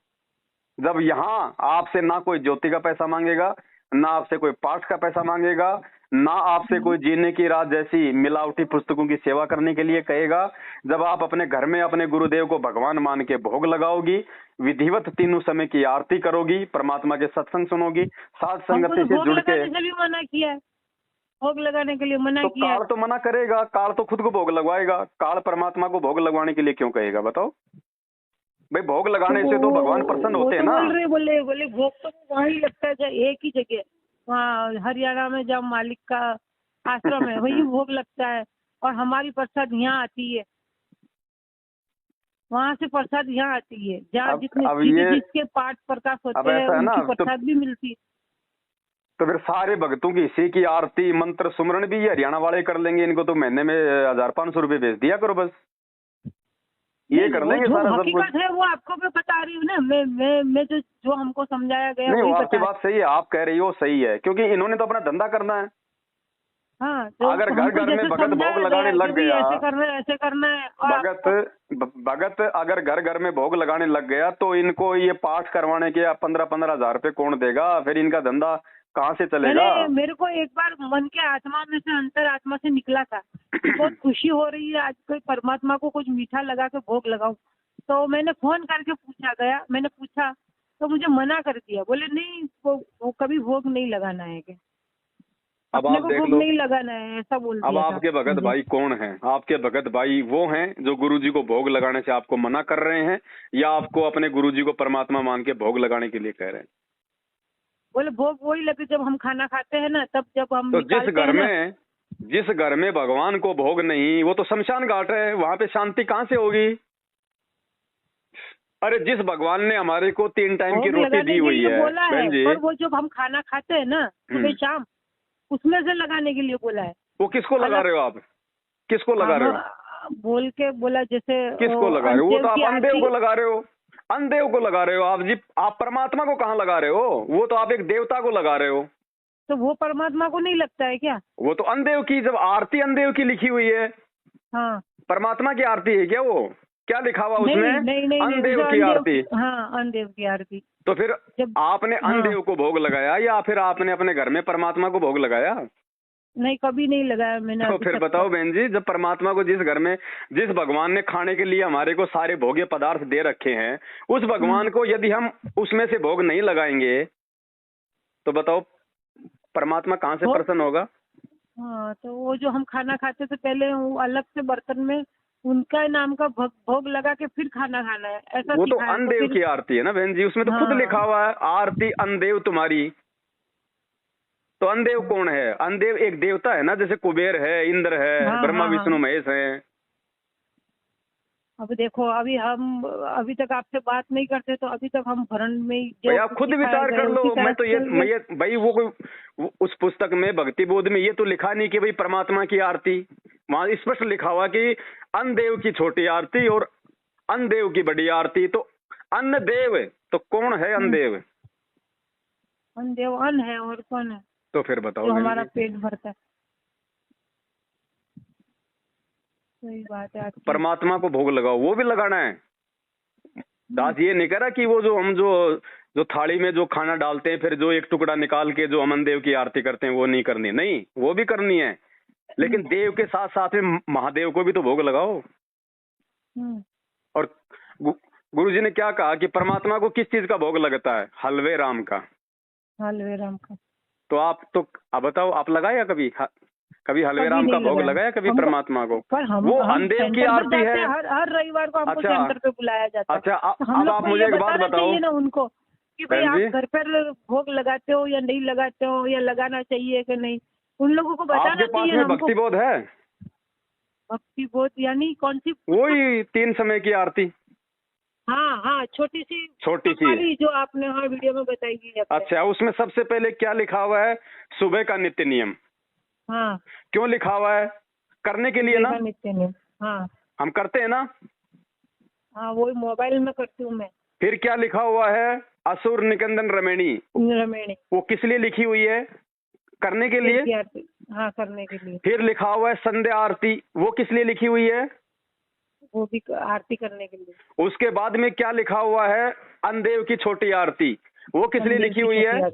Speaker 1: जब यहाँ आपसे ना कोई ज्योति का पैसा मांगेगा, ना आपसे कोई पाठ का पैसा मांगेगा, ना आपसे कोई जीने की रात जैसी मिलावटी पुस्तकों की सेवा करने के लिए कहेगा। जब आप अपने घर में अपने गुरुदेव को भगवान मान के भोग लगाओगी, विधिवत तीनों समय की आरती करोगी, परमात्मा के सत्संग सुनोगी, साध संगति से जुड़ के
Speaker 2: मना किया है, भोग लगाने के लिए मना
Speaker 1: तो
Speaker 2: किया।
Speaker 1: काल तो मना करेगा, काल तो खुद को भोग लगवाएगा, काल परमात्मा को भोग लगवाने के लिए क्यों कहेगा बताओ भाई? भोग लगाने से तो भगवान प्रसन्न होते हैं ना।
Speaker 2: बोले भोग तो वहाँ ही लगता है, एक ही जगह, वहाँ हरियाणा में जब मालिक का आश्रम है वही भोग लगता है, और हमारी प्रसाद यहाँ आती है, वहाँ से प्रसाद यहाँ आती है, जहाँ जिसके पाठ प्रकाश होते हैं उनकी प्रसाद भी मिलती है।
Speaker 1: तो फिर सारे भक्तों की इसी की आरती मंत्र सुमरण भी ये हरियाणा वाले कर लेंगे, इनको तो महीने में 1500 रुपए भेज दिया करो, बस ये कर लेंगे सारा सब कुछ
Speaker 2: है। वो आपको मैं बता रही हूँ ना, मैं जो हमको समझाया गया
Speaker 1: नहीं, वो आपकी बात सही है, आप कह रही हो सही है, क्योंकि इन्होंने तो अपना धंधा करना है।
Speaker 2: हाँ,
Speaker 1: अगर घर घर में भगत भोग लगाने लग गया,
Speaker 2: ऐसे करना है
Speaker 1: भगत अगर घर घर में भोग लगाने लग गया तो इनको ये पाठ करवाने के 15-15 हजार रुपए कौन देगा? फिर इनका धंधा कहाँ से चलेगा?
Speaker 2: मेरे को एक बार मन के आत्मा में से अंतर आत्मा से निकला था, बहुत खुशी हो रही है आज कोई परमात्मा को कुछ मीठा लगा के भोग लगाऊं, तो मैंने फोन करके मैंने पूछा तो मुझे मना कर दिया, बोले नहीं वो कभी भोग नहीं लगाना है क्या?
Speaker 1: अब आप देख लो,
Speaker 2: नहीं लगाना है ऐसा बोल दिया।
Speaker 1: अब आपके भगत भाई कौन हैं? आपके भगत भाई वो हैं जो गुरुजी को भोग लगाने से आपको मना कर रहे हैं, या आपको अपने गुरुजी को परमात्मा मान के भोग लगाने के लिए कह रहे हैं?
Speaker 2: बोले भोग वही लगे जब हम खाना खाते हैं ना, तब जब हम
Speaker 1: तो जिस घर में भगवान को भोग नहीं, वो तो शमशान घाट है, वहां पे शांति कहाँ से होगी? अरे जिस भगवान ने हमारे को 3 टाइम की रोटी दी हुई है बहन जी,
Speaker 2: और वो जब हम खाना खाते हैं ना सुबह शाम, उसमें से लगाने के लिए बोला है।
Speaker 1: वो किसको लगा रहे हो आप? किसको लगा रहे हो?
Speaker 2: बोल के बोला जैसे
Speaker 1: किसको लगा रहे हो? वो तो आप अंधेव को लगा रहे हो, अंधेव को लगा रहे हो आप जी। आप परमात्मा को कहाँ लगा रहे हो? वो तो आप एक देवता को लगा रहे हो।
Speaker 2: तो वो परमात्मा को नहीं लगता है क्या?
Speaker 1: वो तो अनदेव की, जब आरती अनदेव की लिखी हुई है,
Speaker 2: हाँ
Speaker 1: परमात्मा की आरती है क्या वो? क्या लिखा हुआ
Speaker 2: नहीं
Speaker 1: उसमें?
Speaker 2: नहीं नहीं नहीं,
Speaker 1: अनदेव
Speaker 2: जो
Speaker 1: की
Speaker 2: अनदेव
Speaker 1: आरती।
Speaker 2: हाँ अनदेव की आरती।
Speaker 1: तो फिर
Speaker 2: जब
Speaker 1: आपने
Speaker 2: हाँ
Speaker 1: अनदेव को भोग लगाया या फिर आपने अपने घर में परमात्मा को भोग लगाया?
Speaker 2: नहीं, कभी नहीं लगाया मैंने
Speaker 1: तो
Speaker 2: अभी
Speaker 1: फिर
Speaker 2: तक
Speaker 1: बताओ
Speaker 2: तो।
Speaker 1: बहन जी, जब परमात्मा को जिस घर में, जिस भगवान ने खाने के लिए हमारे को सारे भोग्य पदार्थ दे रखे हैं, उस भगवान को यदि हम उसमें से भोग नहीं लगाएंगे तो बताओ परमात्मा कहाँ से प्रसन्न होगा?
Speaker 2: हाँ तो वो जो हम खाना खाते थे पहले, वो अलग से बर्तन में उनका नाम का भोग लगा के फिर खाना खाना है, ऐसा
Speaker 1: वो तो
Speaker 2: सिखाया तो
Speaker 1: अनदेव
Speaker 2: फिर।
Speaker 1: की आरती है ना बहन जी, उसमें तो खुद
Speaker 2: हाँ
Speaker 1: लिखा हुआ है आरती अनदेव तुम्हारी। तो अनदेव कौन है? अनदेव एक देवता है ना, जैसे कुबेर है, इंद्र है,
Speaker 2: हाँ
Speaker 1: ब्रह्मा
Speaker 2: हाँ हाँ।
Speaker 1: विष्णु महेश है।
Speaker 2: अब देखो, अभी तक आपसे बात नहीं करते तो अभी तक हम भरण में ही
Speaker 1: भाई
Speaker 2: जो
Speaker 1: आप खुद
Speaker 2: सिखाया
Speaker 1: विचार
Speaker 2: गया
Speaker 1: कर लो।
Speaker 2: उसी
Speaker 1: मैं
Speaker 2: तरह
Speaker 1: तो
Speaker 2: चल रहे।
Speaker 1: ये भाई उस पुस्तक में भक्ति बोध में ये तो लिखा नहीं कि भाई परमात्मा की आरती, वहां स्पष्ट लिखा हुआ कि अनदेव की छोटी आरती और अनदेव की बड़ी आरती। तो अन्न देव, तो कौन है अनदेव?
Speaker 2: अन्न देव अन्न है, और कौन है
Speaker 1: तो फिर बताओ
Speaker 2: जो
Speaker 1: बहन
Speaker 2: हमारा
Speaker 1: जी।
Speaker 2: पेट भरता है? सही बात है आपकी।
Speaker 1: परमात्मा को भोग लगाओ, वो भी लगाना है। दास ये नहीं कह रहा कि वो जो हम जो थाली में जो खाना डालते हैं, फिर जो एक टुकड़ा निकाल के जो अमन देव की आरती करते हैं, वो नहीं करनी। नहीं, वो भी करनी है, लेकिन देव के साथ साथ में महादेव को भी तो भोग लगाओ। और गुरु जी ने क्या कहा कि परमात्मा को किस चीज का भोग लगता है? हलवे राम का।
Speaker 2: हलवे राम का।
Speaker 1: तो आप तो अब बताओ, आप लगाया कभी कभी हलवे राम का भोग लगाया कभी परमात्मा को?
Speaker 2: पर
Speaker 1: वो अनदेव की आरती है।
Speaker 2: हर रविवार को हमको
Speaker 1: अच्छा
Speaker 2: सेंटर पे बुलाया जाता है।
Speaker 1: अच्छा,
Speaker 2: तो हम
Speaker 1: अब
Speaker 2: लोग
Speaker 1: आप
Speaker 2: को
Speaker 1: मुझे
Speaker 2: ये
Speaker 1: एक बात
Speaker 2: बताना
Speaker 1: बताओ
Speaker 2: चाहिए ना उनको कि भाई
Speaker 1: बहन जी,
Speaker 2: आप घर पर भोग लगाते हो या नहीं लगाते हो, या लगाना चाहिए कि नहीं, उन लोगों को बताना
Speaker 1: आपके पास
Speaker 2: चाहिए
Speaker 1: में
Speaker 2: हमको।
Speaker 1: भक्ति बोध है?
Speaker 2: भक्ति बोध यानी कौन सी?
Speaker 1: वही 3 समय की आरती,
Speaker 2: हाँ हाँ, छोटी सी वाली जो आपने हाँ वीडियो में बताई है।
Speaker 1: अच्छा, उसमें सबसे पहले क्या लिखा हुआ है? सुबह का नित्य नियम।
Speaker 2: हाँ,
Speaker 1: क्यों लिखा हुआ है? करने के लिए ना,
Speaker 2: नित्य नियम। हाँ
Speaker 1: हम करते हैं ना।
Speaker 2: हाँ, वो मोबाइल में करती हूँ मैं।
Speaker 1: फिर क्या लिखा हुआ है? असुर निकंदन रमेणी। वो किस लिए लिखी हुई है? करने के लिए।
Speaker 2: हाँ, करने के लिए।
Speaker 1: फिर लिखा हुआ है संध्या आरती, वो किस लिए लिखी हुई है?
Speaker 2: वो भी आरती करने के लिए।
Speaker 1: उसके बाद में क्या लिखा हुआ है? अनदेव की छोटी आरती, वो किस लिए लिखी हुई है?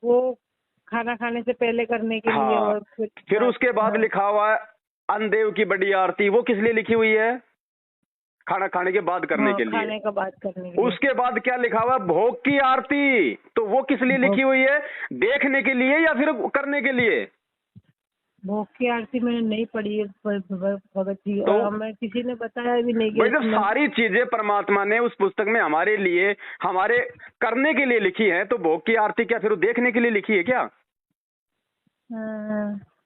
Speaker 2: वो खाना खाने से पहले करने के लिए। और
Speaker 1: फिर उसके बाद लिखा हुआ है अनदेव की बड़ी आरती, वो किस लिए लिखी हुई है? खाना खाने के बाद करने के लिए।
Speaker 2: खाने का बाद करने के लिए।
Speaker 1: उसके बाद क्या लिखा हुआ है? भोग की आरती, तो वो किस लिए लिखी हुई है? देखने के लिए या फिर करने के लिए?
Speaker 2: भोग की आरती मैंने नहीं पढ़ी है भगत जी,
Speaker 1: तो
Speaker 2: और हमें किसी ने बताया भी नहीं।
Speaker 1: भाई, जब सारी चीजें परमात्मा ने उस पुस्तक में हमारे लिए, हमारे करने के लिए लिखी है, तो भोग की आरती क्या फिर वो देखने के लिए लिखी है क्या?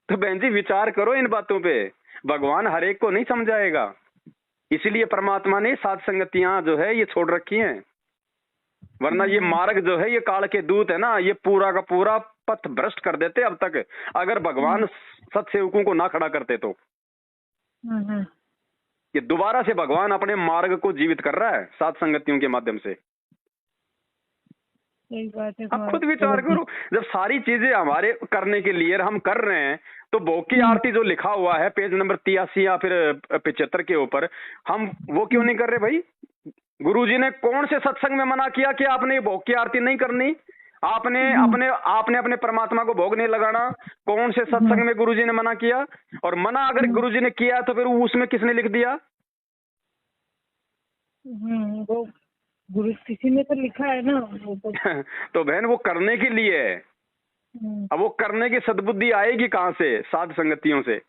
Speaker 1: तो बहन जी विचार करो इन बातों पे। भगवान हर एक को नहीं समझाएगा, इसीलिए परमात्मा ने सात संगतियां जो है ये छोड़ रखी हैं। वरना ये मार्ग जो है, ये काल के दूत है ना, ये पूरा का पूरा पथ भ्रष्ट कर देते अब तक, अगर भगवान सत्सेवकों को ना खड़ा करते तो। ये दोबारा से भगवान अपने मार्ग को जीवित कर रहा है सात संगतियों के माध्यम से।
Speaker 2: सही बात है।
Speaker 1: आप खुद विचार करो, जब सारी चीजें हमारे करने के लिए हम कर रहे हैं, तो भोग की आरती जो लिखा हुआ है पेज नंबर 83 या फिर 75 के ऊपर, हम वो क्यों नहीं कर रहे भाई? गुरुजी ने कौन से सत्संग में मना किया कि आपने भोग की आरती नहीं करनी? आपने अपने परमात्मा को भोग नहीं लगाना? कौन से सत्संग में गुरुजी ने मना किया? और मना अगर गुरुजी ने किया तो फिर उसमें किसने लिख दिया?
Speaker 2: वो गुरु किसी ने तो लिखा है ना वो
Speaker 1: तो बहन वो करने के लिए है। अब वो करने की सद्बुद्धि आएगी कहाँ से? साध संगतियों से।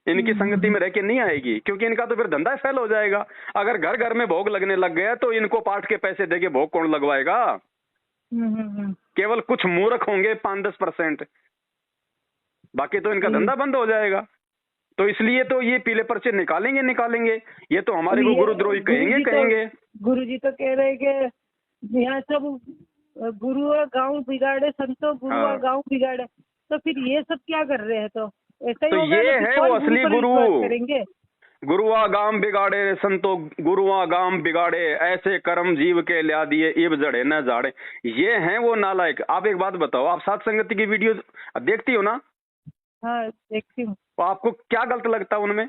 Speaker 1: इनकी संगति में रह के नहीं आएगी, क्योंकि इनका तो फिर धंधा फेल हो जाएगा। अगर घर घर में भोग लगने लग गया तो इनको पाठ के पैसे देके भोग कौन लगवाएगा? केवल कुछ मूर्ख होंगे 5-10%, बाकी तो इनका धंधा बंद हो जाएगा। तो इसलिए तो ये पीले पर्चे निकालेंगे। ये तो हमारे को गुरुद्रोही कहेंगे।
Speaker 2: गुरुजी तो कह रहे कि यहाँ सब गुरु और गाँव बिगाड़े, संतो गुरु और गाँव बिगाड़े, तो फिर ये सब क्या कर रहे हैं? तो ऐसा ही
Speaker 1: तो
Speaker 2: होगा
Speaker 1: ये है वो असली गुरु।
Speaker 2: करेंगे।
Speaker 1: गुरुआ गाम बिगाड़े संतो गुरुआ गाम बिगाड़े, ऐसे कर्म जीव के ल्या दिए, इब जड़े न जाड़े। ये हैं वो नालायक। आप एक बात बताओ, आप सात संगति की वीडियो देखती हो ना?
Speaker 2: हाँ देखती हूँ।
Speaker 1: तो आपको क्या गलत लगता है उनमें?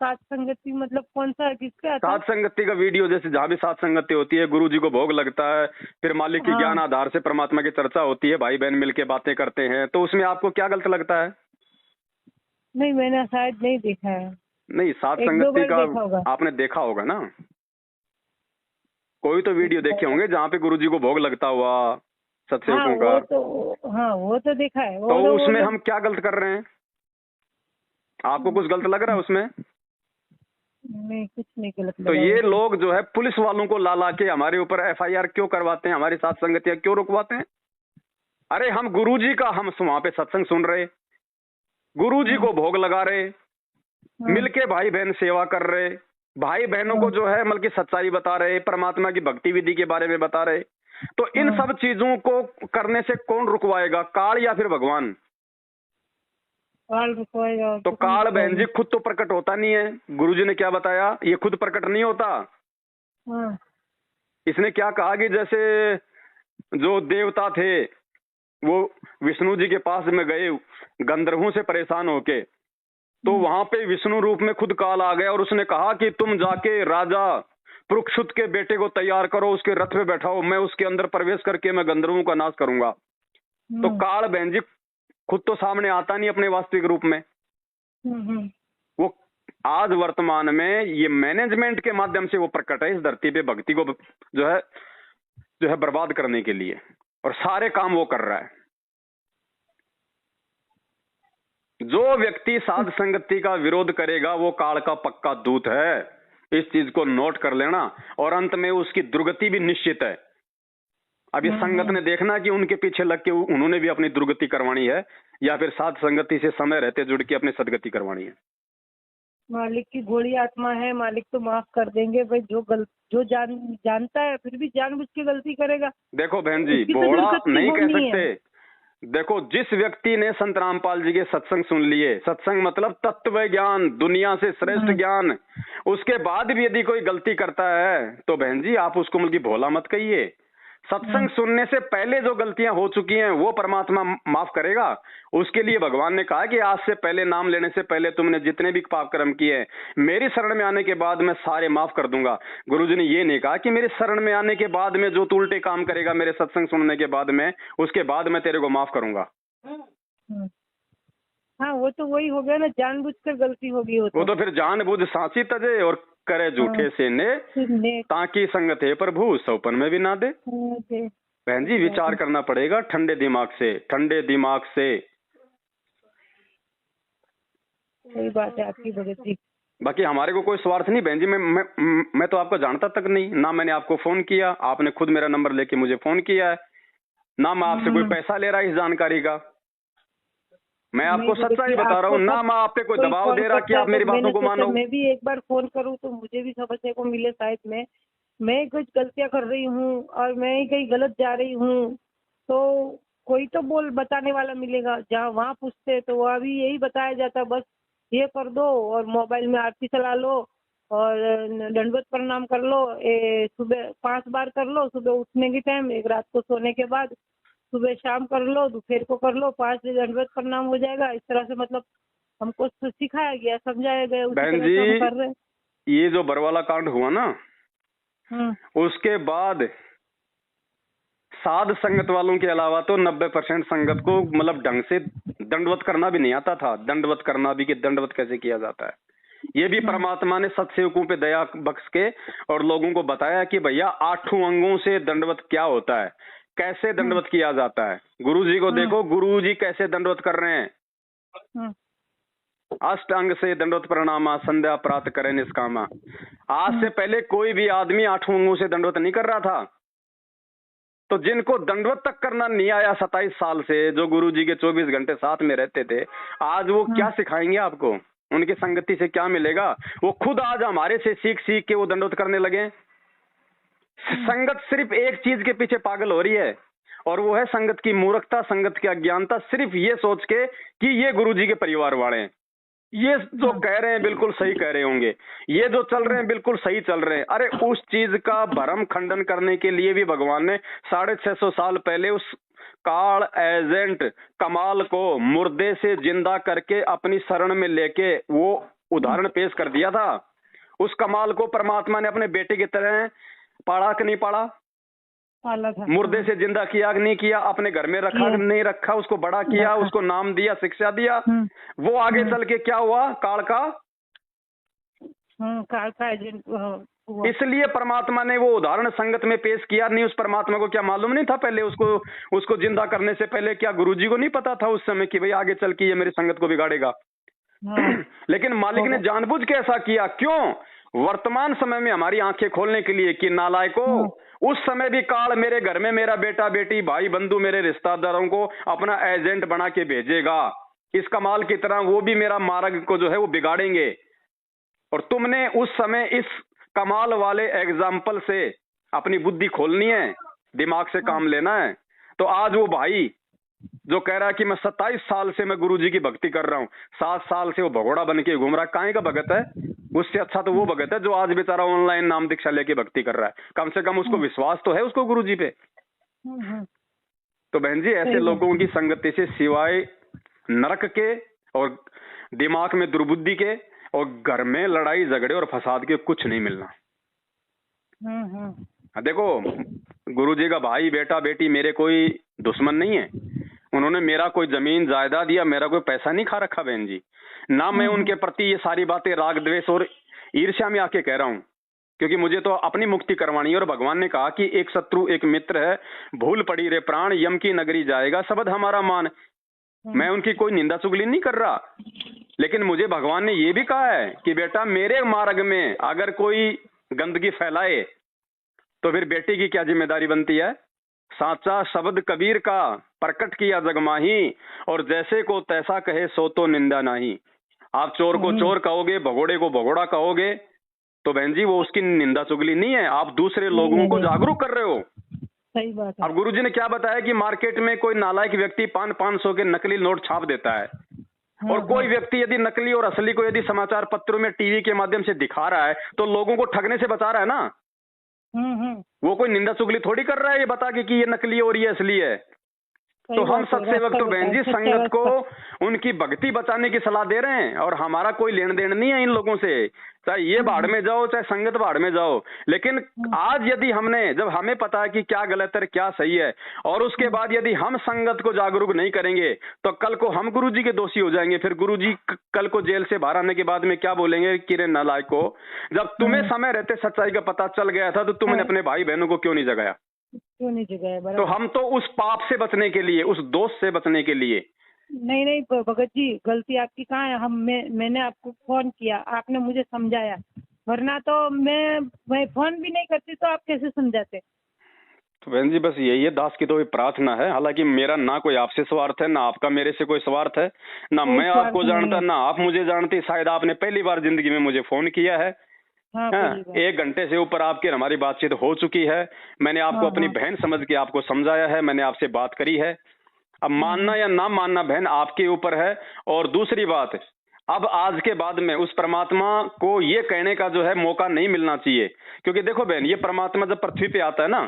Speaker 2: सात संगति मतलब कौन सा, किसका आता?
Speaker 1: सात संगति का वीडियो, जैसे जहाँ भी सात संगति होती है, गुरु जी को भोग लगता है, फिर मालिक के ज्ञान आधार से परमात्मा की चर्चा होती है, भाई बहन मिलके बातें करते हैं, तो उसमें आपको क्या गलत लगता है?
Speaker 2: नहीं, मैंने शायद नहीं देखा है।
Speaker 1: नहीं, सात
Speaker 2: एक दो
Speaker 1: संगति
Speaker 2: बार देखा होगा।
Speaker 1: का आपने देखा होगा ना? कोई तो वीडियो देखे होंगे जहाँ पे गुरु जी को भोग लगता हुआ सत्सेवकों का।
Speaker 2: वो तो देखा है।
Speaker 1: तो उसमें हम क्या गलत कर रहे हैं? आपको कुछ गलत लग रहा है उसमें?
Speaker 2: नहीं, कुछ नहीं गलत लगा।
Speaker 1: तो ये लोग जो है पुलिस वालों को ला के हमारे ऊपर एफआईआर क्यों करवाते हैं, हमारी सात संगतियां क्यों रुकवाते हैं? अरे हम गुरुजी का हम वहां पे सत्संग सुन रहे, गुरुजी को भोग लगा रहे, मिलके भाई बहन सेवा कर रहे, भाई बहनों को जो है मतलब की सच्चाई बता रहे, परमात्मा की भक्ति विधि के बारे में बता रहे। तो इन सब चीजों को करने से कौन रुकवाएगा, काल या फिर भगवान?
Speaker 2: काल रुकवाएगा।
Speaker 1: तो काल बहन जी खुद तो प्रकट होता नहीं है। गुरुजी ने क्या बताया, ये खुद प्रकट नहीं होता। इसने क्या कहा कि जैसे जो देवता थे वो विष्णु जी के पास में गए गंधर्वों से परेशान होके, तो वहां पे विष्णु रूप में खुद काल आ गया और उसने कहा कि तुम जाके राजा परुक्षुत के बेटे को तैयार करो, उसके रथ पे बैठाओ, मैं उसके अंदर प्रवेश करके मैं गंधर्वों का नाश करूंगा। तो काल बहन जी खुद तो सामने आता नहीं अपने वास्तविक रूप में। वो आज वर्तमान में ये मैनेजमेंट के माध्यम से वो प्रकट है इस धरती पे, भक्ति को जो है बर्बाद करने के लिए, और सारे काम वो कर रहा है। जो व्यक्ति साध संगति का विरोध करेगा वो काल का पक्का दूत है, इस चीज को नोट कर लेना। और अंत में उसकी दुर्गति भी निश्चित है। अब इस संगत ने देखना कि उनके पीछे लग के उन्होंने भी अपनी दुर्गति करवानी है या फिर साध संगति से समय रहते जुड़ के अपनी सदगति करवानी है।
Speaker 2: मालिक की घोड़ी आत्मा है, मालिक तो माफ कर देंगे भाई। जो जानता है फिर भी जानबूझ के गलती करेगा।
Speaker 1: देखो बहन जी, भोला नहीं कह सकते। देखो, जिस व्यक्ति ने संत रामपाल जी के सत्संग सुन लिए, सत्संग मतलब तत्व ज्ञान, दुनिया से श्रेष्ठ ज्ञान, उसके बाद भी यदि कोई गलती करता है तो बहन जी आप उसको मतलब भोला मत कहिए। सत्संग सुनने से पहले जो गलतियां हो चुकी हैं वो परमात्मा माफ करेगा। उसके लिए भगवान ने कहा कि आज से पहले, नाम लेने से पहले तुमने जितने भी पाप कर्म किए हैं, मेरी शरण में आने के बाद मैं सारे माफ कर दूंगा। गुरुजी ने ये नहीं कहा कि मेरे शरण में आने के बाद में जो तू उल्टे काम करेगा मेरे सत्संग सुनने के बाद में, उसके बाद मैं तेरे को माफ करूंगा।
Speaker 2: हाँ, वो तो वही हो गया ना, जानबूझकर गलती होगी।
Speaker 1: वो तो फिर जानबूझ सांसी तजे और करे झूठे से ने, ताकि संगत है प्रभु सौपन में भी ना दे। बहन जी विचार करना पड़ेगा ठंडे दिमाग से, ठंडे दिमाग से।
Speaker 2: सही बात है आपकी भगत जी।
Speaker 1: बाकी हमारे को कोई स्वार्थ नहीं बहन जी। मैं तो आपको जानता तक नहीं ना, मैंने आपको फोन किया, आपने खुद मेरा नंबर लेके मुझे फोन किया है, ना मैं आपसे कोई पैसा ले रहा इस जानकारी का। मैं आपको सच्चाई बता रहा हूँ ना, मैं आप पे कोई दबाव दे रहा कि आप मेरी बातों को मानो।
Speaker 2: मैं भी एक बार फोन करूँ तो मुझे भी समझने को मिले, शायद मैं कुछ गलतियां कर रही हूँ और मैं ही कहीं गलत जा रही हूँ, तो कोई तो बताने वाला मिलेगा। जहाँ वहाँ पूछते तो वहाँ भी यही बताया जाता, बस ये कर दो और मोबाइल में आरती चला लो और दंडवत प्रणाम कर लो, सुबह 5 बार कर लो, सुबह उठने के टाइम, एक रात को सोने के बाद, सुबह शाम कर लो, दोपहर को कर लो, 5 दंडवत प्रणाम हो जाएगा। इस तरह से मतलब हमको सिखाया गया, समझाया गया, उसी तरह से हम कर रहे हैं।
Speaker 1: ये जो बरवाला कांड हुआ ना, उसके बाद साध संगत वालों के अलावा तो 90% संगत को मतलब ढंग से दंडवत करना भी नहीं आता था। दंडवत करना भी कि दंडवत कैसे किया जाता है, ये भी परमात्मा ने सत्सेवकों पे दया बख्श के और लोगों को बताया कि भैया 8 अंगों से दंडवत क्या होता है, कैसे दंडवत किया जाता है। गुरुजी को देखो, गुरुजी कैसे दंडवत कर रहे हैं। अष्टांग से दंडवत प्रणामा, संध्या प्रात करे निष्कामा। आज से पहले कोई भी आदमी 8 अंगों से दंडवत नहीं कर रहा था। तो जिनको दंडवत तक करना नहीं आया 27 साल से, जो गुरुजी के 24 घंटे साथ में रहते थे, आज वो क्या सिखाएंगे आपको? उनकी संगति से क्या मिलेगा? वो खुद आज हमारे से सीख के वो दंडवत करने लगे। संगत सिर्फ एक चीज के पीछे पागल हो रही है, और वो है संगत की मूर्खता, संगत की अज्ञानता, सिर्फ ये सोच के कि ये गुरुजी के परिवार वाले हैं। ये जो कह रहे हैं बिल्कुल सही कह रहे होंगे, ये जो चल रहे हैं बिल्कुल सही चल रहे हैं। अरे उस चीज का भरम खंडन करने के लिए भी भगवान ने 650 साल पहले उस काल एजेंट कमाल को मुर्दे से जिंदा करके अपनी शरण में लेके वो उदाहरण पेश कर दिया था। उस कमाल को परमात्मा ने अपने बेटे की तरह पाला कि नहीं पाला?
Speaker 2: पाला था।
Speaker 1: मुर्दे से जिंदा किया कि नहीं किया? अपने घर में रखा कि नहीं रखा? उसको बड़ा किया, उसको नाम दिया, शिक्षा दिया। वो आगे चल के क्या हुआ? काल का
Speaker 2: एजेंट हुआ।
Speaker 1: इसलिए परमात्मा ने वो उदाहरण संगत में पेश किया। नहीं, उस परमात्मा को क्या मालूम नहीं था पहले? उसको जिंदा करने से पहले क्या गुरुजी को नहीं पता था उस समय कि भाई आगे चल के ये मेरी संगत को बिगाड़ेगा? लेकिन मालिक ने जानबूझ के ऐसा किया। क्यों? वर्तमान समय में हमारी आंखें खोलने के लिए कि नालायको, उस समय भी काल मेरे घर में मेरा बेटा बेटी भाई बंधु मेरे रिश्तेदारों को अपना एजेंट बना के भेजेगा। इस कमाल की तरह वो भी मेरा मार्ग को जो है वो बिगाड़ेंगे। और तुमने उस समय इस कमाल वाले एग्जाम्पल से अपनी बुद्धि खोलनी है, दिमाग से काम लेना है। तो आज वो भाई जो कह रहा है कि मैं 27 साल से मैं गुरुजी की भक्ति कर रहा हूँ, 7 साल से वो भगोड़ा बन के घूम रहा है, काहे का भगत है? उससे अच्छा तो वो भगत है जो आज बेचारा ऑनलाइन नाम दीक्षा लेके भक्ति कर रहा है। कम से कम उसको विश्वास तो है उसको गुरुजी पे। तो बहन जी, ऐसे लोगों की संगति से सिवाय नरक के और दिमाग में दुर्बुद्धि के और घर में लड़ाई झगड़े और फसाद के कुछ नहीं मिलना। देखो, गुरुजी का भाई बेटा बेटी मेरे कोई दुश्मन नहीं है। उन्होंने मेरा कोई जमीन जायदाद या मेरा कोई पैसा नहीं खा रखा बहन जी। ना मैं उनके प्रति ये सारी बातें राग द्वेष और ईर्ष्या में आके कह रहा हूँ, क्योंकि मुझे तो अपनी मुक्ति करवानी है। और भगवान ने कहा कि एक शत्रु एक मित्र है, भूल पड़ी रे प्राण, यम की नगरी जाएगा शब्द हमारा मान। मैं उनकी कोई निंदा चुगली नहीं कर रहा, लेकिन मुझे भगवान ने ये भी कहा है कि बेटा मेरे मार्ग में अगर कोई गंदगी फैलाए तो फिर बेटी की क्या जिम्मेदारी बनती है? साचा शब्द कबीर का प्रकट किया जगमाही, और जैसे को तैसा कहे सो तो निंदा नहीं। आप चोर को चोर कहोगे, भगोड़े को भगोड़ा कहोगे, तो बहन जी वो उसकी निंदा चुगली नहीं है, आप दूसरे लोगों को जागरूक कर रहे हो।
Speaker 2: सही बात है।
Speaker 1: अब गुरुजी ने क्या बताया कि मार्केट में कोई नालायक व्यक्ति 500 के नकली नोट छाप देता है, और कोई व्यक्ति यदि नकली और असली को यदि समाचार पत्रों में टीवी के माध्यम से दिखा रहा है तो लोगों को ठगने से बचा रहा है ना। वो कोई निंदा चुगली थोड़ी कर रहा है ये बता के कि ये नकली और ये असली है। तो हम सत्सेवक तो बहन जी संगत को उनकी भक्ति बचाने की सलाह दे रहे हैं, और हमारा कोई लेन देन नहीं है इन लोगों से, चाहे ये भाड़ में जाओ चाहे संगत भाड़ में जाओ। लेकिन आज यदि हमने, जब हमें पता है कि क्या गलत है क्या सही है, और उसके बाद यदि हम संगत को जागरूक नहीं करेंगे तो कल को हम गुरुजी के दोषी हो जाएंगे। फिर गुरुजी कल को जेल से बाहर आने के बाद में क्या बोलेंगे कि रे नालायक को, जब तुम्हें समय रहते सच्चाई का पता चल गया था तो तुमने अपने भाई बहनों को क्यों नहीं जगाया?
Speaker 2: क्यों नहीं जगाया?
Speaker 1: तो हम तो उस पाप से बचने के लिए, उस दोष से बचने के लिए।
Speaker 2: नहीं भगत जी, गलती आपकी कहाँ है? मैंने आपको फोन किया, आपने मुझे समझाया, वरना तो मैं फोन भी नहीं करती तो आप कैसे समझाते?
Speaker 1: तो बहन जी बस यही है, दास की तो प्रार्थना है। हालांकि मेरा ना कोई आपसे स्वार्थ है, ना आपका मेरे से कोई स्वार्थ है, ना मैं आपको जानता ना आप मुझे जानती। शायद आपने पहली बार जिंदगी में मुझे फोन किया है। हाँ, 1 घंटे से ऊपर आपकी हमारी बातचीत हो चुकी है। मैंने आपको अपनी बहन समझ के आपको समझाया है, मैंने आपसे बात करी है। अब मानना या ना मानना बहन आपके ऊपर है। और दूसरी बात, अब आज के बाद में उस परमात्मा को ये कहने का जो है मौका नहीं मिलना चाहिए। क्योंकि देखो बहन, ये परमात्मा जब पृथ्वी पे आता है ना,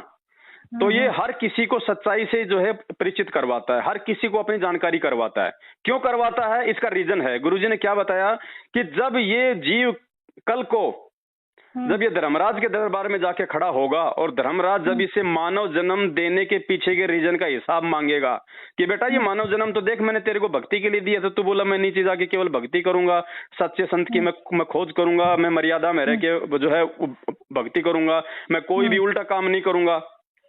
Speaker 1: तो ये हर किसी को सच्चाई से जो है परिचित करवाता है, हर किसी को अपनी जानकारी करवाता है। क्यों करवाता है? इसका रीजन है। गुरुजी ने क्या बताया कि जब ये जीव कल को, जब ये धर्मराज के दरबार में जाके खड़ा होगा और धर्मराज जब इसे मानव जन्म देने के पीछे के रीजन का हिसाब मांगेगा कि बेटा ये मानव जन्म तो देख मैंने तेरे को भक्ति के लिए दिया था, तो बोला मैं नीचे जाके केवल भक्ति करूंगा, सच्चे संत की मैं खोज करूंगा, मैं मर्यादा में रह के जो है भक्ति करूंगा, मैं कोई भी उल्टा काम नहीं करूंगा।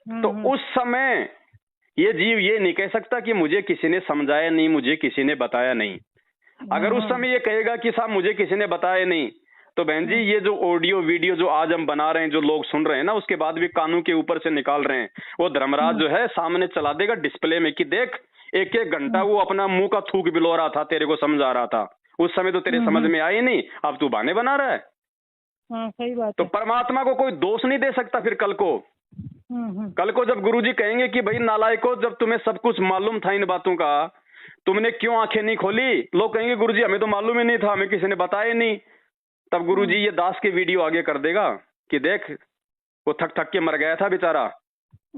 Speaker 1: तो उस समय ये जीव ये नहीं कह सकता कि मुझे किसी ने समझाया नहीं, मुझे किसी ने बताया नहीं। अगर उस समय ये कहेगा कि साहब मुझे किसी ने बताया नहीं, तो बहन जी ये जो ऑडियो वीडियो जो आज हम बना रहे हैं, जो लोग सुन रहे हैं ना, उसके बाद भी कानों के ऊपर से निकाल रहे हैं, वो धर्मराज जो है सामने चला देगा डिस्प्ले में कि देख 1-1 घंटा वो अपना मुंह का थूक बिलो रहा था, तेरे को समझा रहा था, उस समय तो तेरे समझ में आई नहीं, अब तू बहाने बना रहा है।
Speaker 2: सही बात।
Speaker 1: तो परमात्मा को कोई दोष नहीं दे सकता। फिर कल को जब गुरुजी कहेंगे कि भाई नालायको, जब तुम्हें सब कुछ मालूम था इन बातों का, तुमने क्यों आंखें नहीं खोली? लोग कहेंगे गुरुजी हमें तो मालूम ही नहीं था, हमें किसी ने बताया ही नहीं। तब गुरुजी ये दास के वीडियो आगे कर देगा कि देख वो थक थक के मर गया था बेचारा।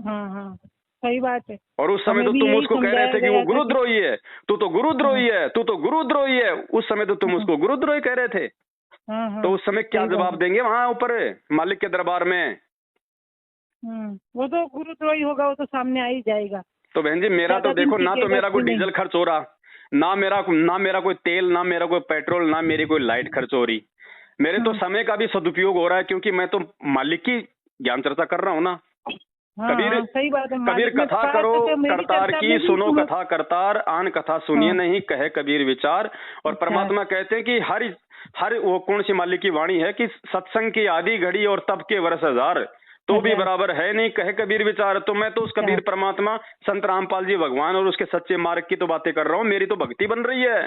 Speaker 2: हाँ, सही बात है।
Speaker 1: और उस समय तो तुम उसको कह रहे थे कि वो गुरुद्रोही है, तू तो गुरुद्रोही है, तू तो गुरुद्रोही है। उस समय तो तुम उसको गुरुद्रोही कह रहे थे। तो उस समय क्या जवाब देंगे वहां ऊपर मालिक के दरबार में?
Speaker 2: वो तो गुरुद्रोही होगा, वो तो सामने आ ही जाएगा।
Speaker 1: तो बहन जी मेरा तो देखो, ना तो मेरा कोई डीजल खर्च हो रहा, ना मेरा कोई तेल, ना मेरा कोई पेट्रोल, ना मेरी कोई लाइट खर्च हो रही। मेरे तो समय का भी सदुपयोग हो रहा है, क्योंकि मैं तो मालिक की ज्ञान चर्चा कर रहा हूँ ना। कबीर
Speaker 2: सही बात है।
Speaker 1: कबीर कथा करो करतार की, सुनो कथा करतार, आन कथा सुनिए नहीं कहे कबीर विचार। और परमात्मा कहते हैं कि हर वो कौन सी मालिक की वाणी है कि सत्संग की आधी घड़ी और तब के वर्ष हजार तो भी बराबर है नहीं कहे कबीर विचार। तो मैं तो उस कबीर परमात्मा संत रामपाल जी भगवान और उसके सच्चे मार्ग की तो बातें कर रहा हूँ। मेरी तो भक्ति बन रही है,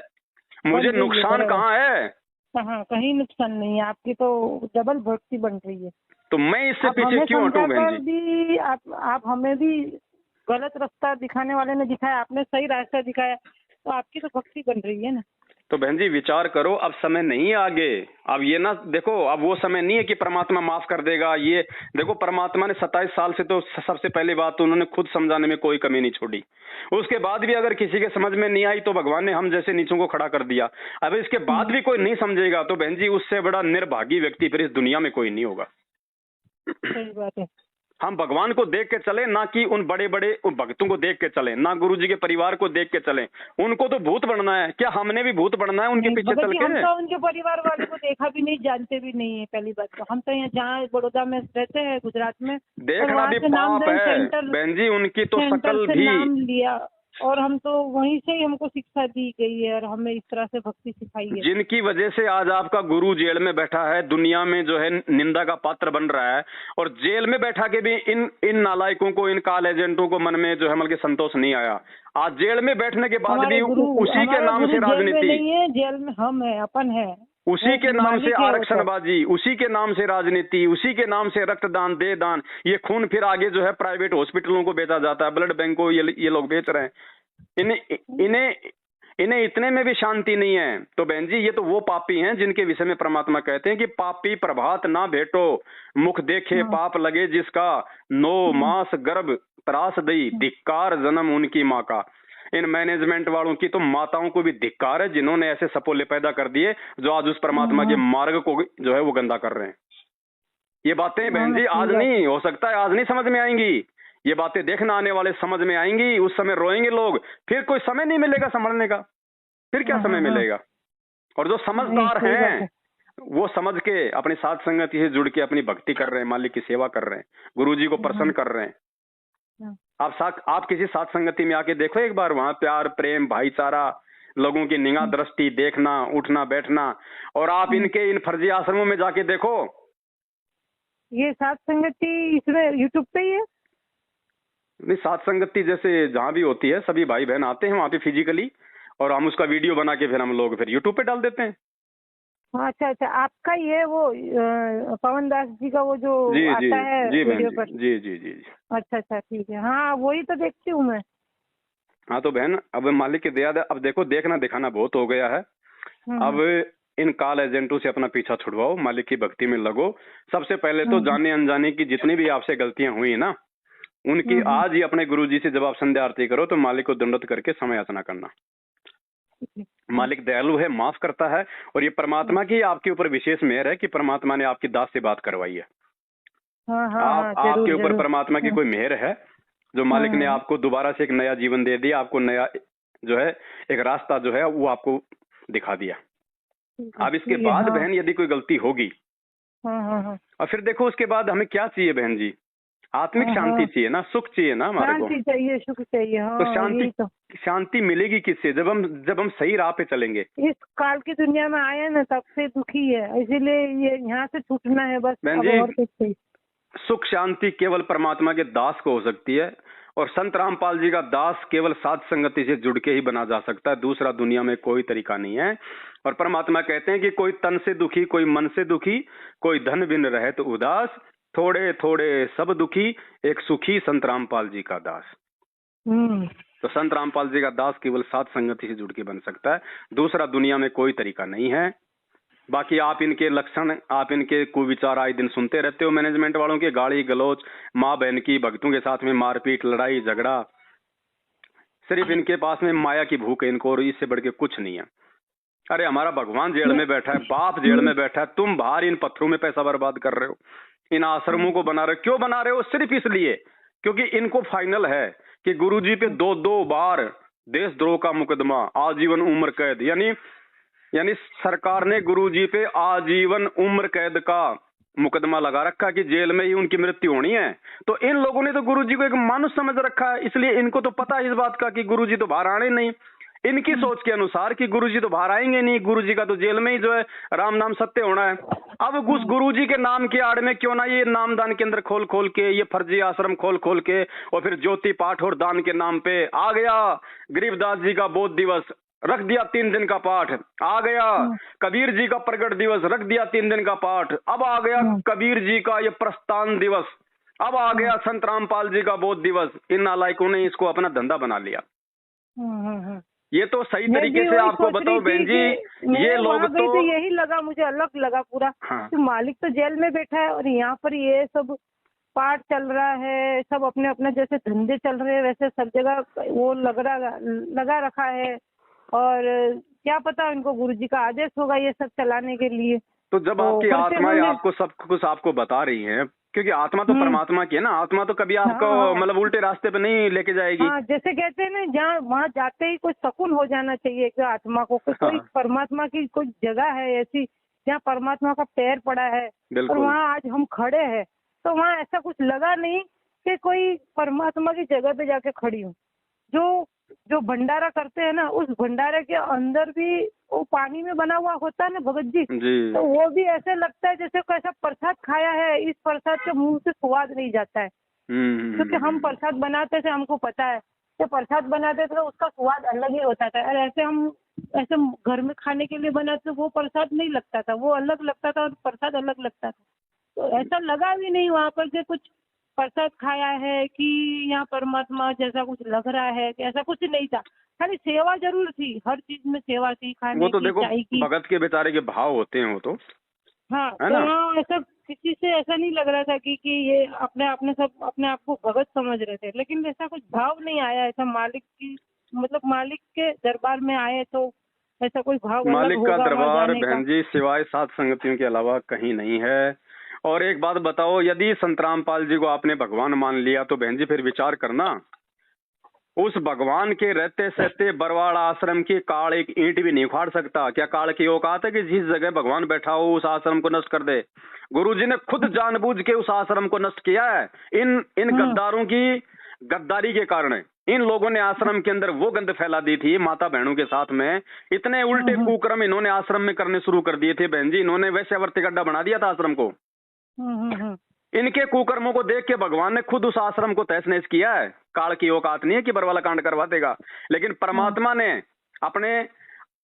Speaker 1: मुझे नुकसान कहाँ है?
Speaker 2: कहीं नुकसान नहीं है, आपकी तो डबल भक्ति बन रही है।
Speaker 1: तो मैं इससे पीछे क्यों हटूं बहन जी?
Speaker 2: आप हमें भी गलत रास्ता दिखाने वाले ने दिखाया, आपने सही रास्ता दिखाया, तो आपकी तो भक्ति बन रही है ना।
Speaker 1: तो बहन जी विचार करो, अब समय नहीं है आगे। अब ये ना देखो, अब वो समय नहीं है कि परमात्मा माफ कर देगा। ये देखो परमात्मा ने 27 साल से तो सबसे पहली बात तो उन्होंने खुद समझाने में कोई कमी नहीं छोड़ी। उसके बाद भी अगर किसी के समझ में नहीं आई तो भगवान ने हम जैसे नीचों को खड़ा कर दिया। अब इसके बाद भी कोई नहीं समझेगा तो बहन जी उससे बड़ा निर्भागी व्यक्ति फिर इस दुनिया में कोई नहीं होगा।
Speaker 2: सही बात है।
Speaker 1: हम भगवान को देख के चले, ना कि उन बड़े बड़े भक्तों को देख के चले, ना गुरुजी के परिवार को देख के चले। उनको तो भूत बनना है, क्या हमने भी भूत बनना है उनके पीछे चल के?
Speaker 2: हम तो उनके परिवार वाले को देखा भी नहीं, जानते भी नहीं है। पहली बात तो हम तो यहाँ जहाँ बड़ौदा में रहते हैं गुजरात में,
Speaker 1: देखना भी पाप है बहन जी। उनकी तो शकल भी
Speaker 2: नाम लिया और हम तो वहीं से ही हमको शिक्षा दी गई है और हमें इस तरह से भक्ति सिखाई है,
Speaker 1: जिनकी वजह से आज आपका गुरु जेल में बैठा है, दुनिया में जो है निंदा का पात्र बन रहा है। और जेल में बैठा के भी इन नालायकों को, इन काल एजेंटों को मन में जो है मतलब संतोष नहीं आया। आज जेल में बैठने के बाद भी उसी के नाम से राजनीति
Speaker 2: नहीं है, जेल में हम है, अपन है,
Speaker 1: उसी के नाम से आरक्षणबाजी, उसी के नाम से राजनीति, उसी के नाम से रक्तदान, दे दान। ये खून फिर आगे जो है प्राइवेट हॉस्पिटलों को बेचा जाता है, ब्लड बैंक को ये लोग बेच रहे हैं। इन्हें इतने में भी शांति नहीं है। तो बहन जी ये तो वो पापी हैं जिनके विषय में परमात्मा कहते हैं कि पापी प्रभात ना भेटो, मुख देखे पाप लगे जिसका, 9 मास गर्भ त्रास दई, धिक्कार जन्म उनकी माँ का। इन मैनेजमेंट वालों की तो माताओं को भी धिक्कार है जिन्होंने ऐसे सपोले पैदा कर दिए जो आज उस परमात्मा के मार्ग को जो है वो गंदा कर रहे हैं। ये बातें बहन जी आज नहीं हो सकता है, आज नहीं समझ में आएंगी। ये बातें देखना आने वाले समझ में आएंगी, उस समय रोएंगे लोग, फिर कोई समय नहीं मिलेगा संभलने का, फिर क्या समय मिलेगा? और जो समझदार हैं वो समझ के अपनी साथ संगति से जुड़ के अपनी भक्ति कर रहे हैं, मालिक की सेवा कर रहे हैं, गुरुजी को प्रसन्न कर रहे हैं। आप किसी साथ संगति में आके देखो एक बार, वहां प्यार प्रेम भाईचारा, लोगों की निगाह दृष्टि, देखना उठना बैठना। और आप इन फर्जी आश्रमों में जाके देखो,
Speaker 2: ये साथ संगति इसमें यूट्यूब पे ही है।
Speaker 1: नहीं, साथ संगति जैसे जहाँ भी होती है सभी भाई बहन आते हैं वहाँ पे फिजिकली, और हम उसका वीडियो बना के फिर हम लोग फिर यूट्यूब पे डाल देते हैं।
Speaker 2: अच्छा, आपका ये वो पवन दास जी का वो जो आता है वीडियो पर?
Speaker 1: जी।
Speaker 2: अच्छा ठीक है, हाँ वही तो देखती हूँ मैं।
Speaker 1: हाँ तो बहन अब मालिक की दया, अब देखो देखना दिखाना बहुत हो गया है। अब इन काल एजेंटों से अपना पीछा छुड़वाओ, मालिक की भक्ति में लगो। सबसे पहले तो जाने अनजाने की जितनी भी आपसे गलतियां हुई ना, उनकी आज ही अपने गुरुजी से जब आप संध्या आरती करो तो मालिक को दंडवत करके समय याचना करना। मालिक दयालु है, माफ करता है। और ये परमात्मा की आपके ऊपर विशेष मेहर है कि परमात्मा ने आपकी दास से बात करवाई है। आपके ऊपर परमात्मा की कोई मेहर है जो मालिक ने आपको दोबारा से एक नया जीवन दे दिया, आपको नया जो है एक रास्ता जो है वो आपको दिखा दिया। अब इसके बाद बहन यदि कोई गलती होगी और फिर देखो उसके बाद हमें क्या चाहिए बहन जी? आत्मिक शांति चाहिए ना, सुख चाहिए ना हमारे को।
Speaker 2: शांति चाहिए, सुख चाहिए।
Speaker 1: तो शांति मिलेगी किससे? जब हम सही राह पे चलेंगे।
Speaker 2: इस काल की दुनिया में आए ना तब से दुखी है, इसीलिए ये यहाँ से छूटना है बस।
Speaker 1: बहन जी सुख शांति केवल परमात्मा के दास को हो सकती है, और संत रामपाल जी का दास केवल साध संगति से जुड़ के ही बना जा सकता है। दूसरा दुनिया में कोई तरीका नहीं है। और परमात्मा कहते हैं कि कोई तन से दुखी, कोई मन से दुखी, कोई धन बिन रहे तो उदास, थोड़े थोड़े सब दुखी, एक सुखी संत रामपाल जी का दास। तो संत रामपाल जी का दास केवल साध संगति से जुड़ के बन सकता है, दूसरा दुनिया में कोई तरीका नहीं है। बाकी आप इनके लक्षण, आप इनके कुविचार आए दिन सुनते रहते हो मैनेजमेंट वालों के, गाली गलौज, माँ बहन की, भक्तों के साथ में मारपीट, लड़ाई झगड़ा। सिर्फ इनके पास में माया की भूख है इनको, और इससे बढ़ के कुछ नहीं है। अरे हमारा भगवान जेल में बैठा है, बाप जेल में बैठा है, तुम बाहर इन पत्थरों में पैसा बर्बाद कर रहे हो, इन आश्रमों को बना रहे हो। क्यों बना रहे हो? सिर्फ इसलिए क्योंकि इनको फाइनल है कि गुरुजी पे 2-2 बार देशद्रोह का मुकदमा, आजीवन उम्र कैद, यानी सरकार ने गुरुजी पे आजीवन उम्र कैद का मुकदमा लगा रखा कि जेल में ही उनकी मृत्यु होनी है। तो इन लोगों ने तो गुरुजी को एक मानुष समझ रखा है, इसलिए इनको तो पता है इस बात का कि गुरुजी तो बाहर आने नहीं। इनकी सोच के अनुसार कि गुरुजी तो बाहर आएंगे नहीं, गुरुजी का तो जेल में ही जो है राम नाम सत्य होना है। अब उस गुरुजी के नाम के आड़ में क्यों ना ये नामदान केंद्र खोल खोल के, ये फर्जी आश्रम खोल खोल के, और फिर ज्योति पाठ और दान के नाम पे आ गया गरीबदास जी का बोध दिवस, रख दिया 3 दिन का पाठ, आ गया कबीर जी का प्रगट दिवस, रख दिया 3 दिन का पाठ, अब आ गया कबीर जी का ये प्रस्थान दिवस, अब आ गया संत रामपाल जी का बोध दिवस। इन नालायकों ने इसको अपना धंधा बना लिया। ये तो सही तरीके से आपको बताओ बहन जी, ये लोग तो
Speaker 2: यही लगा, मुझे अलग लगा पूरा।
Speaker 1: हाँ।
Speaker 2: तो मालिक तो जेल में बैठा है और यहाँ पर ये सब पाठ चल रहा है, सब अपने अपने जैसे धंधे चल रहे हैं वैसे सब जगह वो लगा रखा है। और क्या पता इनको गुरुजी का आदेश होगा ये सब चलाने के लिए।
Speaker 1: तो जब आपकी आत्मा आपको सब कुछ आपको बता रही है, क्योंकि आत्मा तो परमात्मा की है ना, आत्मा तो कभी आपको मतलब उल्टे रास्ते पे नहीं लेके जाएगी।
Speaker 2: हाँ, जैसे कहते हैं ना, जहाँ वहाँ जाते ही कुछ सुकून हो जाना चाहिए कि आत्मा को, कोई परमात्मा की कोई जगह है ऐसी जहाँ परमात्मा का पैर पड़ा है, और वहाँ आज हम खड़े हैं। तो वहाँ ऐसा कुछ लगा नहीं कि कोई परमात्मा की जगह पे जाके खड़ी हूँ। जो भंडारा करते हैं ना, उस भंडारे के अंदर भी वो पानी में बना हुआ होता है ना भगत जी, तो वो भी ऐसे लगता है जैसे कैसा प्रसाद खाया है, इस प्रसाद के मुंह से स्वाद नहीं जाता है। क्योंकि हम प्रसाद बनाते थे, हमको पता है कि प्रसाद बनाते थे तो उसका स्वाद अलग ही होता था, और ऐसे घर में खाने के लिए बनाते वो प्रसाद नहीं लगता था, वो अलग लगता था और प्रसाद अलग लगता था। तो ऐसा लगा भी नहीं वहाँ पर कि कुछ प्रसाद खाया है कि यहाँ परमात्मा जैसा कुछ लग रहा है, कि ऐसा कुछ नहीं था। खाली सेवा जरूर थी, हर चीज में सेवा थी, खाने
Speaker 1: वो तो
Speaker 2: की,
Speaker 1: देखो
Speaker 2: चाय की।
Speaker 1: भगत के बेचारे के भाव होते हैं वो तो।
Speaker 2: हाँ, तो हाँ, ऐसा किसी से ऐसा नहीं लग रहा था कि ये अपने आप को भगत समझ रहे थे, लेकिन ऐसा कुछ भाव नहीं आया ऐसा मालिक की, मतलब मालिक के दरबार में आए तो ऐसा कोई भाव।
Speaker 1: मालिक का दरबार बहन जी सिवाय साध संगतियों के अलावा कहीं नहीं है। और एक बात बताओ, यदि संत रामपाल जी को आपने भगवान मान लिया तो बहन जी फिर विचार करना, उस भगवान के रहते सहते बरवाड़ा आश्रम की काल एक ईंट भी नहीं उखाड़ सकता। क्या काल की औकात है कि जिस जगह भगवान बैठा हो उस आश्रम को नष्ट कर दे? गुरुजी ने खुद जानबूझ के उस आश्रम को नष्ट किया है। इन गद्दारों की गद्दारी के कारण इन लोगों ने आश्रम के अंदर वो गंद फैला दी थी माता बहनों के साथ में। इतने उल्टे कुकर्म इन्होंने आश्रम में करने शुरू कर दिए थे बहन जी, इन्होंने वैश्यावर्ती गड्ढा बना दिया था आश्रम को। इनके कुकर्मों को देख के भगवान ने खुद उस आश्रम को तहस नहस किया है। काल की औकात नहीं है कि बरवाला कांड करवा देगा, लेकिन परमात्मा ने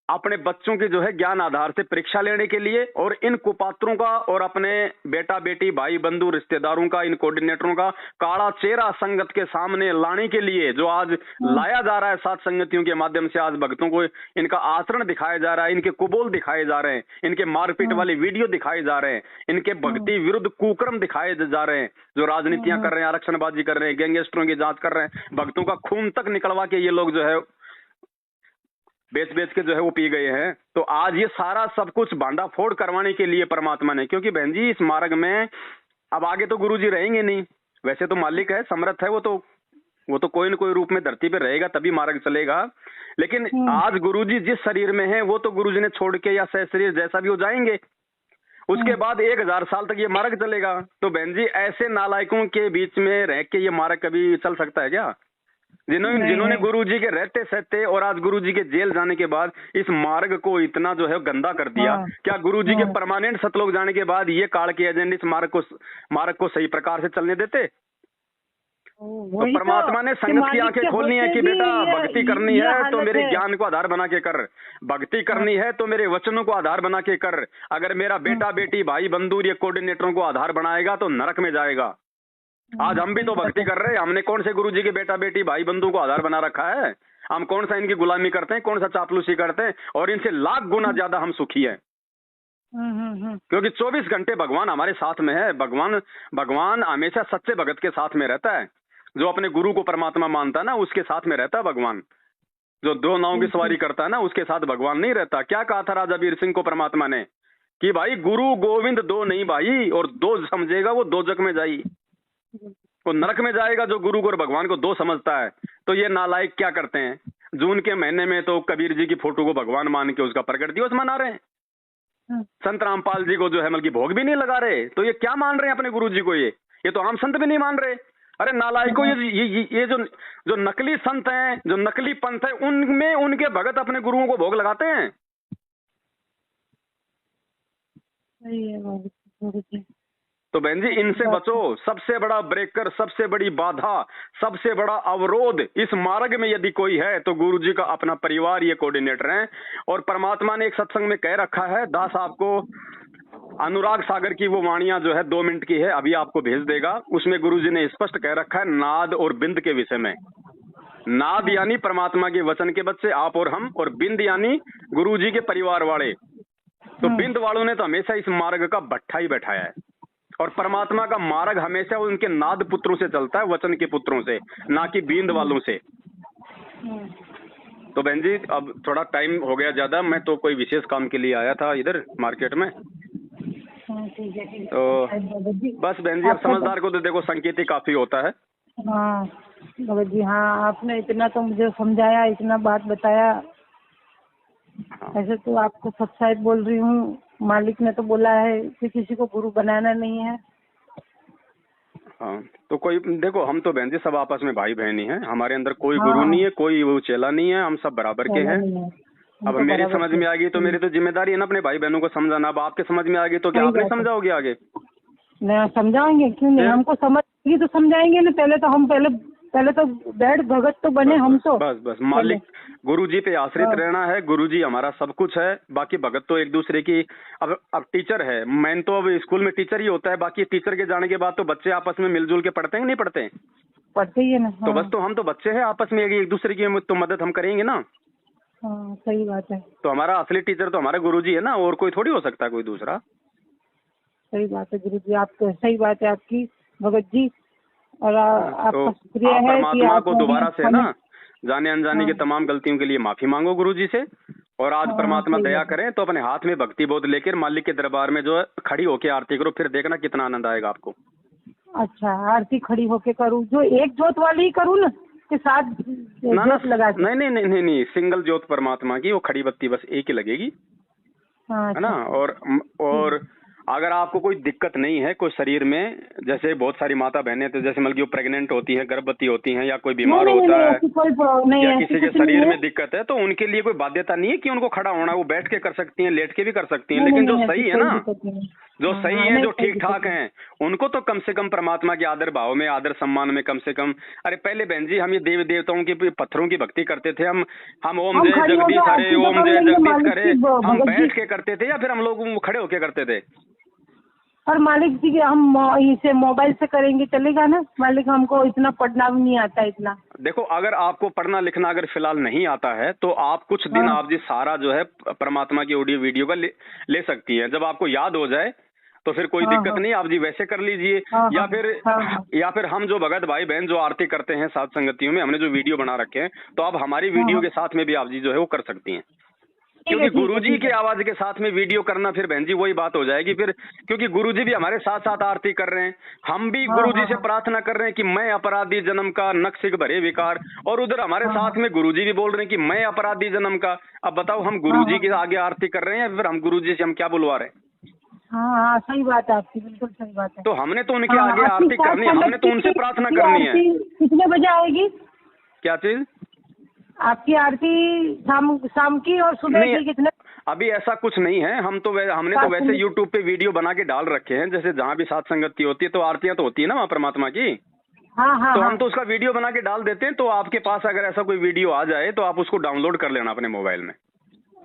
Speaker 1: अपने बच्चों की जो है ज्ञान आधार से परीक्षा लेने के लिए और इन कुपात्रों का और अपने बेटा बेटी भाई बंधु रिश्तेदारों का, इन कोऑर्डिनेटरों का काला चेहरा संगत के सामने लाने के लिए जो आज लाया जा रहा है, सात संगतियों के माध्यम से आज भक्तों को इनका आचरण दिखाया जा रहा है, इनके कुबोल दिखाए जा रहे हैं, इनके मारपीट वाली वीडियो दिखाए जा रहे हैं, इनके भक्ति विरुद्ध कुकर्म दिखाए जा रहे हैं, जो राजनीतियां कर रहे हैं, आरक्षणबाजी कर रहे हैं, गैंगस्टरों की जांच कर रहे हैं, भक्तों का खून तक निकलवा के ये लोग जो है बेच के जो है वो पी गए हैं। तो आज ये सारा सब कुछ भांडा फोड़ करवाने के लिए परमात्मा ने, क्योंकि बहन जी इस मार्ग में अब आगे तो गुरुजी रहेंगे नहीं, वैसे तो मालिक है, समर्थ है, वो तो कोई न कोई रूप में धरती पे रहेगा तभी मार्ग चलेगा। लेकिन आज गुरुजी जिस शरीर में है वो तो गुरुजी ने छोड़ के या सह शरीर जैसा भी हो जाएंगे, उसके बाद 1000 साल तक ये मार्ग चलेगा। तो बहन जी ऐसे नालायकों के बीच में रह के ये मार्ग कभी चल सकता है क्या? जिन्होंने गुरुजी के रहते सहते और आज गुरुजी के जेल जाने के बाद इस मार्ग को इतना जो है गंदा कर दिया। क्या गुरुजी के परमानेंट सतलोक जाने के बाद ये काल के एजेंडे इस मार्ग को सही प्रकार से चलने देते? तो परमात्मा ने संगत की आंखें खोलनी है कि बेटा भक्ति करनी है तो मेरे ज्ञान को आधार बना के कर, भक्ति करनी है तो मेरे वचनों को आधार बना के कर। अगर मेरा बेटा बेटी भाई बंधु ये कोऑर्डिनेटरों को आधार बनाएगा तो नरक में जाएगा। आज हम भी तो भक्ति कर रहे हैं। हमने कौन से गुरु जी के बेटा बेटी भाई बंधु को आधार बना रखा है? हम कौन सा इनकी गुलामी करते हैं, कौन सा चापलूसी करते हैं? और इनसे लाख गुना ज्यादा हम सुखी हैं, क्योंकि 24 घंटे भगवान हमारे साथ में है। भगवान हमेशा सच्चे भगत के साथ में रहता है। जो अपने गुरु को परमात्मा मानता है ना, उसके साथ में रहता है भगवान। जो दो नाव की सवारी करता है ना, उसके साथ भगवान नहीं रहता। क्या कहा था राजा वीर सिंह को परमात्मा ने कि भाई गुरु गोविंद दो नहीं भाई, और दो समझेगा वो दोजक में जाई, वो नरक में जाएगा जो गुरु को और भगवान को दो समझता है। तो ये नालायक क्या करते हैं, जून के महीने में तो कबीर जी की फोटो को भगवान मान के उसका प्रकट दिवस मना रहे हैं। संत रामपाल जी को जो है मतलब भोग भी नहीं लगा रहे। तो ये क्या मान रहे हैं अपने गुरु जी को? ये तो आम संत भी नहीं मान रहे। अरे नालायकों, ये जो नकली संत हैं, जो नकली पंथ है, उनमें उनके भगत अपने गुरुओं को भोग लगाते हैं। तो बहन जी इनसे बचो। सबसे बड़ा ब्रेकर, सबसे बड़ी बाधा, सबसे बड़ा अवरोध इस मार्ग में यदि कोई है तो गुरु जी का अपना परिवार ये कोऑर्डिनेटर है। और परमात्मा ने एक सत्संग में कह रखा है, दास आपको अनुराग सागर की वो वाणियां जो है 2 मिनट की है, अभी आपको भेज देगा। उसमें गुरुजी ने स्पष्ट कह रखा है नाद और बिंद के विषय में। नाद यानी परमात्मा के वचन के बच्चे आप और हम, और बिंद यानी गुरुजी के परिवार वाले। तो बिंद वालों ने तो हमेशा इस मार्ग का भट्ठा ही बैठाया है, और परमात्मा का मार्ग हमेशा उनके नाद पुत्रों से चलता है, वचन के पुत्रों से, ना कि बिंद वालों से। तो बहन जी अब थोड़ा टाइम हो गया ज्यादा, मैं तो कोई विशेष काम के लिए आया था इधर मार्केट में। तो बस बहन जी अब समझदार को तो देखो संकेत ही काफी होता है।
Speaker 2: हाँ भगत जी, हाँ आपने इतना तो मुझे समझाया, इतना बात बताया। ऐसे तो आपको सच्चाई बोल रही हूँ, मालिक ने तो बोला है कि किसी को गुरु बनाना नहीं है।
Speaker 1: हाँ तो कोई देखो, हम तो बहन जी सब आपस में भाई बहन ही हैं। हमारे अंदर कोई गुरु नहीं है, कोई वो चेला नहीं है, हम सब बराबर के हैं। अब मेरी समझ में आ गई तो मेरी तो जिम्मेदारी है ना अपने भाई बहनों को समझाना। अब आपके समझ में आ गई तो क्या आप नहीं समझाओगे आगे?
Speaker 2: नहीं समझाएंगे, क्यों नहीं, हमको समझेगी तो समझाएंगे ना। पहले तो हम पहले तो बैठ भगत तो बने हम तो।
Speaker 1: बस मालिक गुरु जी पे आश्रित रहना है। गुरु जी हमारा सब कुछ है, बाकी भगत तो एक दूसरे की। अब टीचर है, मैं तो अब स्कूल में टीचर ही होता है, बाकी टीचर के जाने के बाद तो बच्चे आपस में मिलजुल के पढ़ते हैं नहीं पढ़ते?
Speaker 2: पढ़ते ही है ना।
Speaker 1: तो बस तो हम तो बच्चे हैं, आपस में एक दूसरे की तो मदद हम करेंगे ना।
Speaker 2: हाँ सही बात है।
Speaker 1: तो हमारा असली टीचर तो हमारा गुरुजी है ना, और कोई थोड़ी हो सकता है कोई दूसरा।
Speaker 2: सही बात है गुरुजी, आप तो सही बात है आपकी भगत जी। और आपका शुक्रिया है
Speaker 1: परमात्मा को दोबारा से ना जाने अनजाने की तमाम गलतियों के लिए माफी मांगो गुरुजी से। और आज परमात्मा दया करें तो अपने हाथ में भक्ति बोध लेकर मालिक के दरबार में जो है खड़ी होके आरती करो, फिर देखना कितना आनंद आएगा आपको।
Speaker 2: अच्छा आरती खड़ी होके करूँ, जो एक जोत वाली ही करूँ ना के साथ जोत लगा?
Speaker 1: नहीं, सिंगल जोत परमात्मा की, वो खड़ी बत्ती बस एक ही लगेगी, है ना। और अगर आपको कोई दिक्कत नहीं है कोई शरीर में, जैसे बहुत सारी माता बहनें तो जैसे मतलब प्रेग्नेंट होती हैं, गर्भवती होती हैं, या कोई बीमार होता है, या किसी के शरीर में दिक्कत है, तो उनके लिए कोई बाध्यता नहीं है कि उनको खड़ा होना। वो बैठ के कर सकती हैं, लेट के भी कर सकती हैं। लेकिन जो सही है ना, जो सही है, जो ठीक ठाक हैं, उनको तो कम से कम परमात्मा के आदर भाव में, आदर सम्मान में कम से कम। अरे पहले बहन जी हम ये देवी देवताओं की पत्थरों की भक्ति करते थे। हम ओम जय जगदीश हरे, ओम जय जगदीश करे, हम बैठ के करते थे या फिर हम लोग खड़े होके करते थे?
Speaker 2: और मालिक जी हम इसे मोबाइल से करेंगे चलेगा ना मालिक? हमको इतना पढ़ना भी नहीं आता इतना।
Speaker 1: देखो अगर आपको पढ़ना लिखना अगर फिलहाल नहीं आता है तो आप कुछ दिन आप जी सारा जो है परमात्मा की ऑडियो वीडियो का ले सकती हैं। जब आपको याद हो जाए तो फिर कोई दिक्कत नहीं, आप जी वैसे कर लीजिए। या फिर हम जो भगत भाई बहन जो आरती करते हैं साथ संगतियों में, हमने जो वीडियो बना रखे हैं, तो आप हमारी वीडियो के साथ में भी आप जी जो है वो कर सकती हैं। क्योंकि गुरुजी की आवाज के साथ में वीडियो करना फिर बहन जी वही बात हो जाएगी फिर, क्योंकि गुरुजी भी हमारे साथ साथ आरती कर रहे हैं, हम भी गुरुजी से प्रार्थना कर रहे हैं कि मैं अपराधी जन्म का नक्सिक भरे विकार, और उधर हमारे साथ में गुरुजी भी बोल रहे हैं कि मैं अपराधी जन्म का। अब बताओ हम गुरुजी के आगे आरती कर रहे हैं या फिर हम गुरुजी से हम क्या बुलवा रहे हैं?
Speaker 2: हाँ सही बात है आपकी, बिल्कुल सही बात है।
Speaker 1: तो हमने तो उनके आगे आरती करनी है, हमने तो उनसे प्रार्थना करनी है।
Speaker 2: कितने बजे आएगी?
Speaker 1: क्या चीज?
Speaker 2: आपकी आरती शाम की और सुबह की कितने?
Speaker 1: अभी ऐसा कुछ नहीं है, हमने तो वैसे YouTube पे वीडियो बना के डाल रखे हैं। जैसे जहाँ भी साथ संगति होती है तो आरतियां तो होती है ना वहाँ परमात्मा की। तो हम तो उसका वीडियो बना के डाल देते हैं। तो आपके पास अगर ऐसा कोई वीडियो आ जाए तो आप उसको डाउनलोड कर लेना अपने मोबाइल में।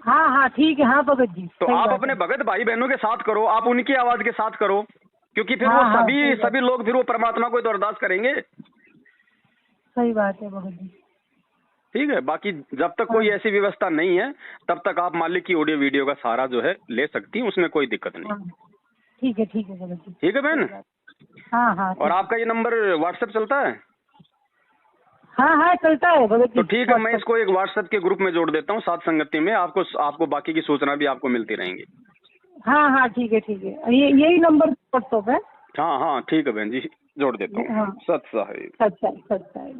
Speaker 2: हाँ ठीक है। हाँ भगत जी,
Speaker 1: तो आप अपने भगत भाई बहनों के साथ करो, आप उनकी आवाज के साथ करो। क्योंकि फिर
Speaker 2: हाँ,
Speaker 1: वो
Speaker 2: हाँ,
Speaker 1: सभी
Speaker 2: सही बात।
Speaker 1: सभी लोग फिर वो परमात्मा को तो अरदास करेंगे।
Speaker 2: सही बात है भगत जी।
Speaker 1: ठीक है, बाकी जब तक
Speaker 2: हाँ,
Speaker 1: कोई ऐसी व्यवस्था नहीं है तब तक आप मालिक की ऑडियो वीडियो का सहारा जो है ले सकती हैं, उसमें कोई दिक्कत नहीं।
Speaker 2: हाँ, ठीक है भगत जी।
Speaker 1: ठीक है बहन।
Speaker 2: सही बात। हाँ, हाँ,
Speaker 1: और
Speaker 2: ठीक है।
Speaker 1: आपका ये नंबर व्हाट्सएप चलता है?
Speaker 2: हाँ, हाँ, चलता है भगत जी।
Speaker 1: तो ठीक है, मैं इसको एक व्हाट्सएप के ग्रुप में जोड़ देता हूँ साथ संगति में, आपको बाकी की सूचना भी आपको मिलती रहेंगी।
Speaker 2: हाँ, हाँ, ठीक है। यही नंबर व्हाट्सएप है।
Speaker 1: हाँ हाँ ठीक है बहन जी, जोड़ देता हूँ।
Speaker 2: हाँ,
Speaker 1: सत साहिब।
Speaker 2: सच्चा है।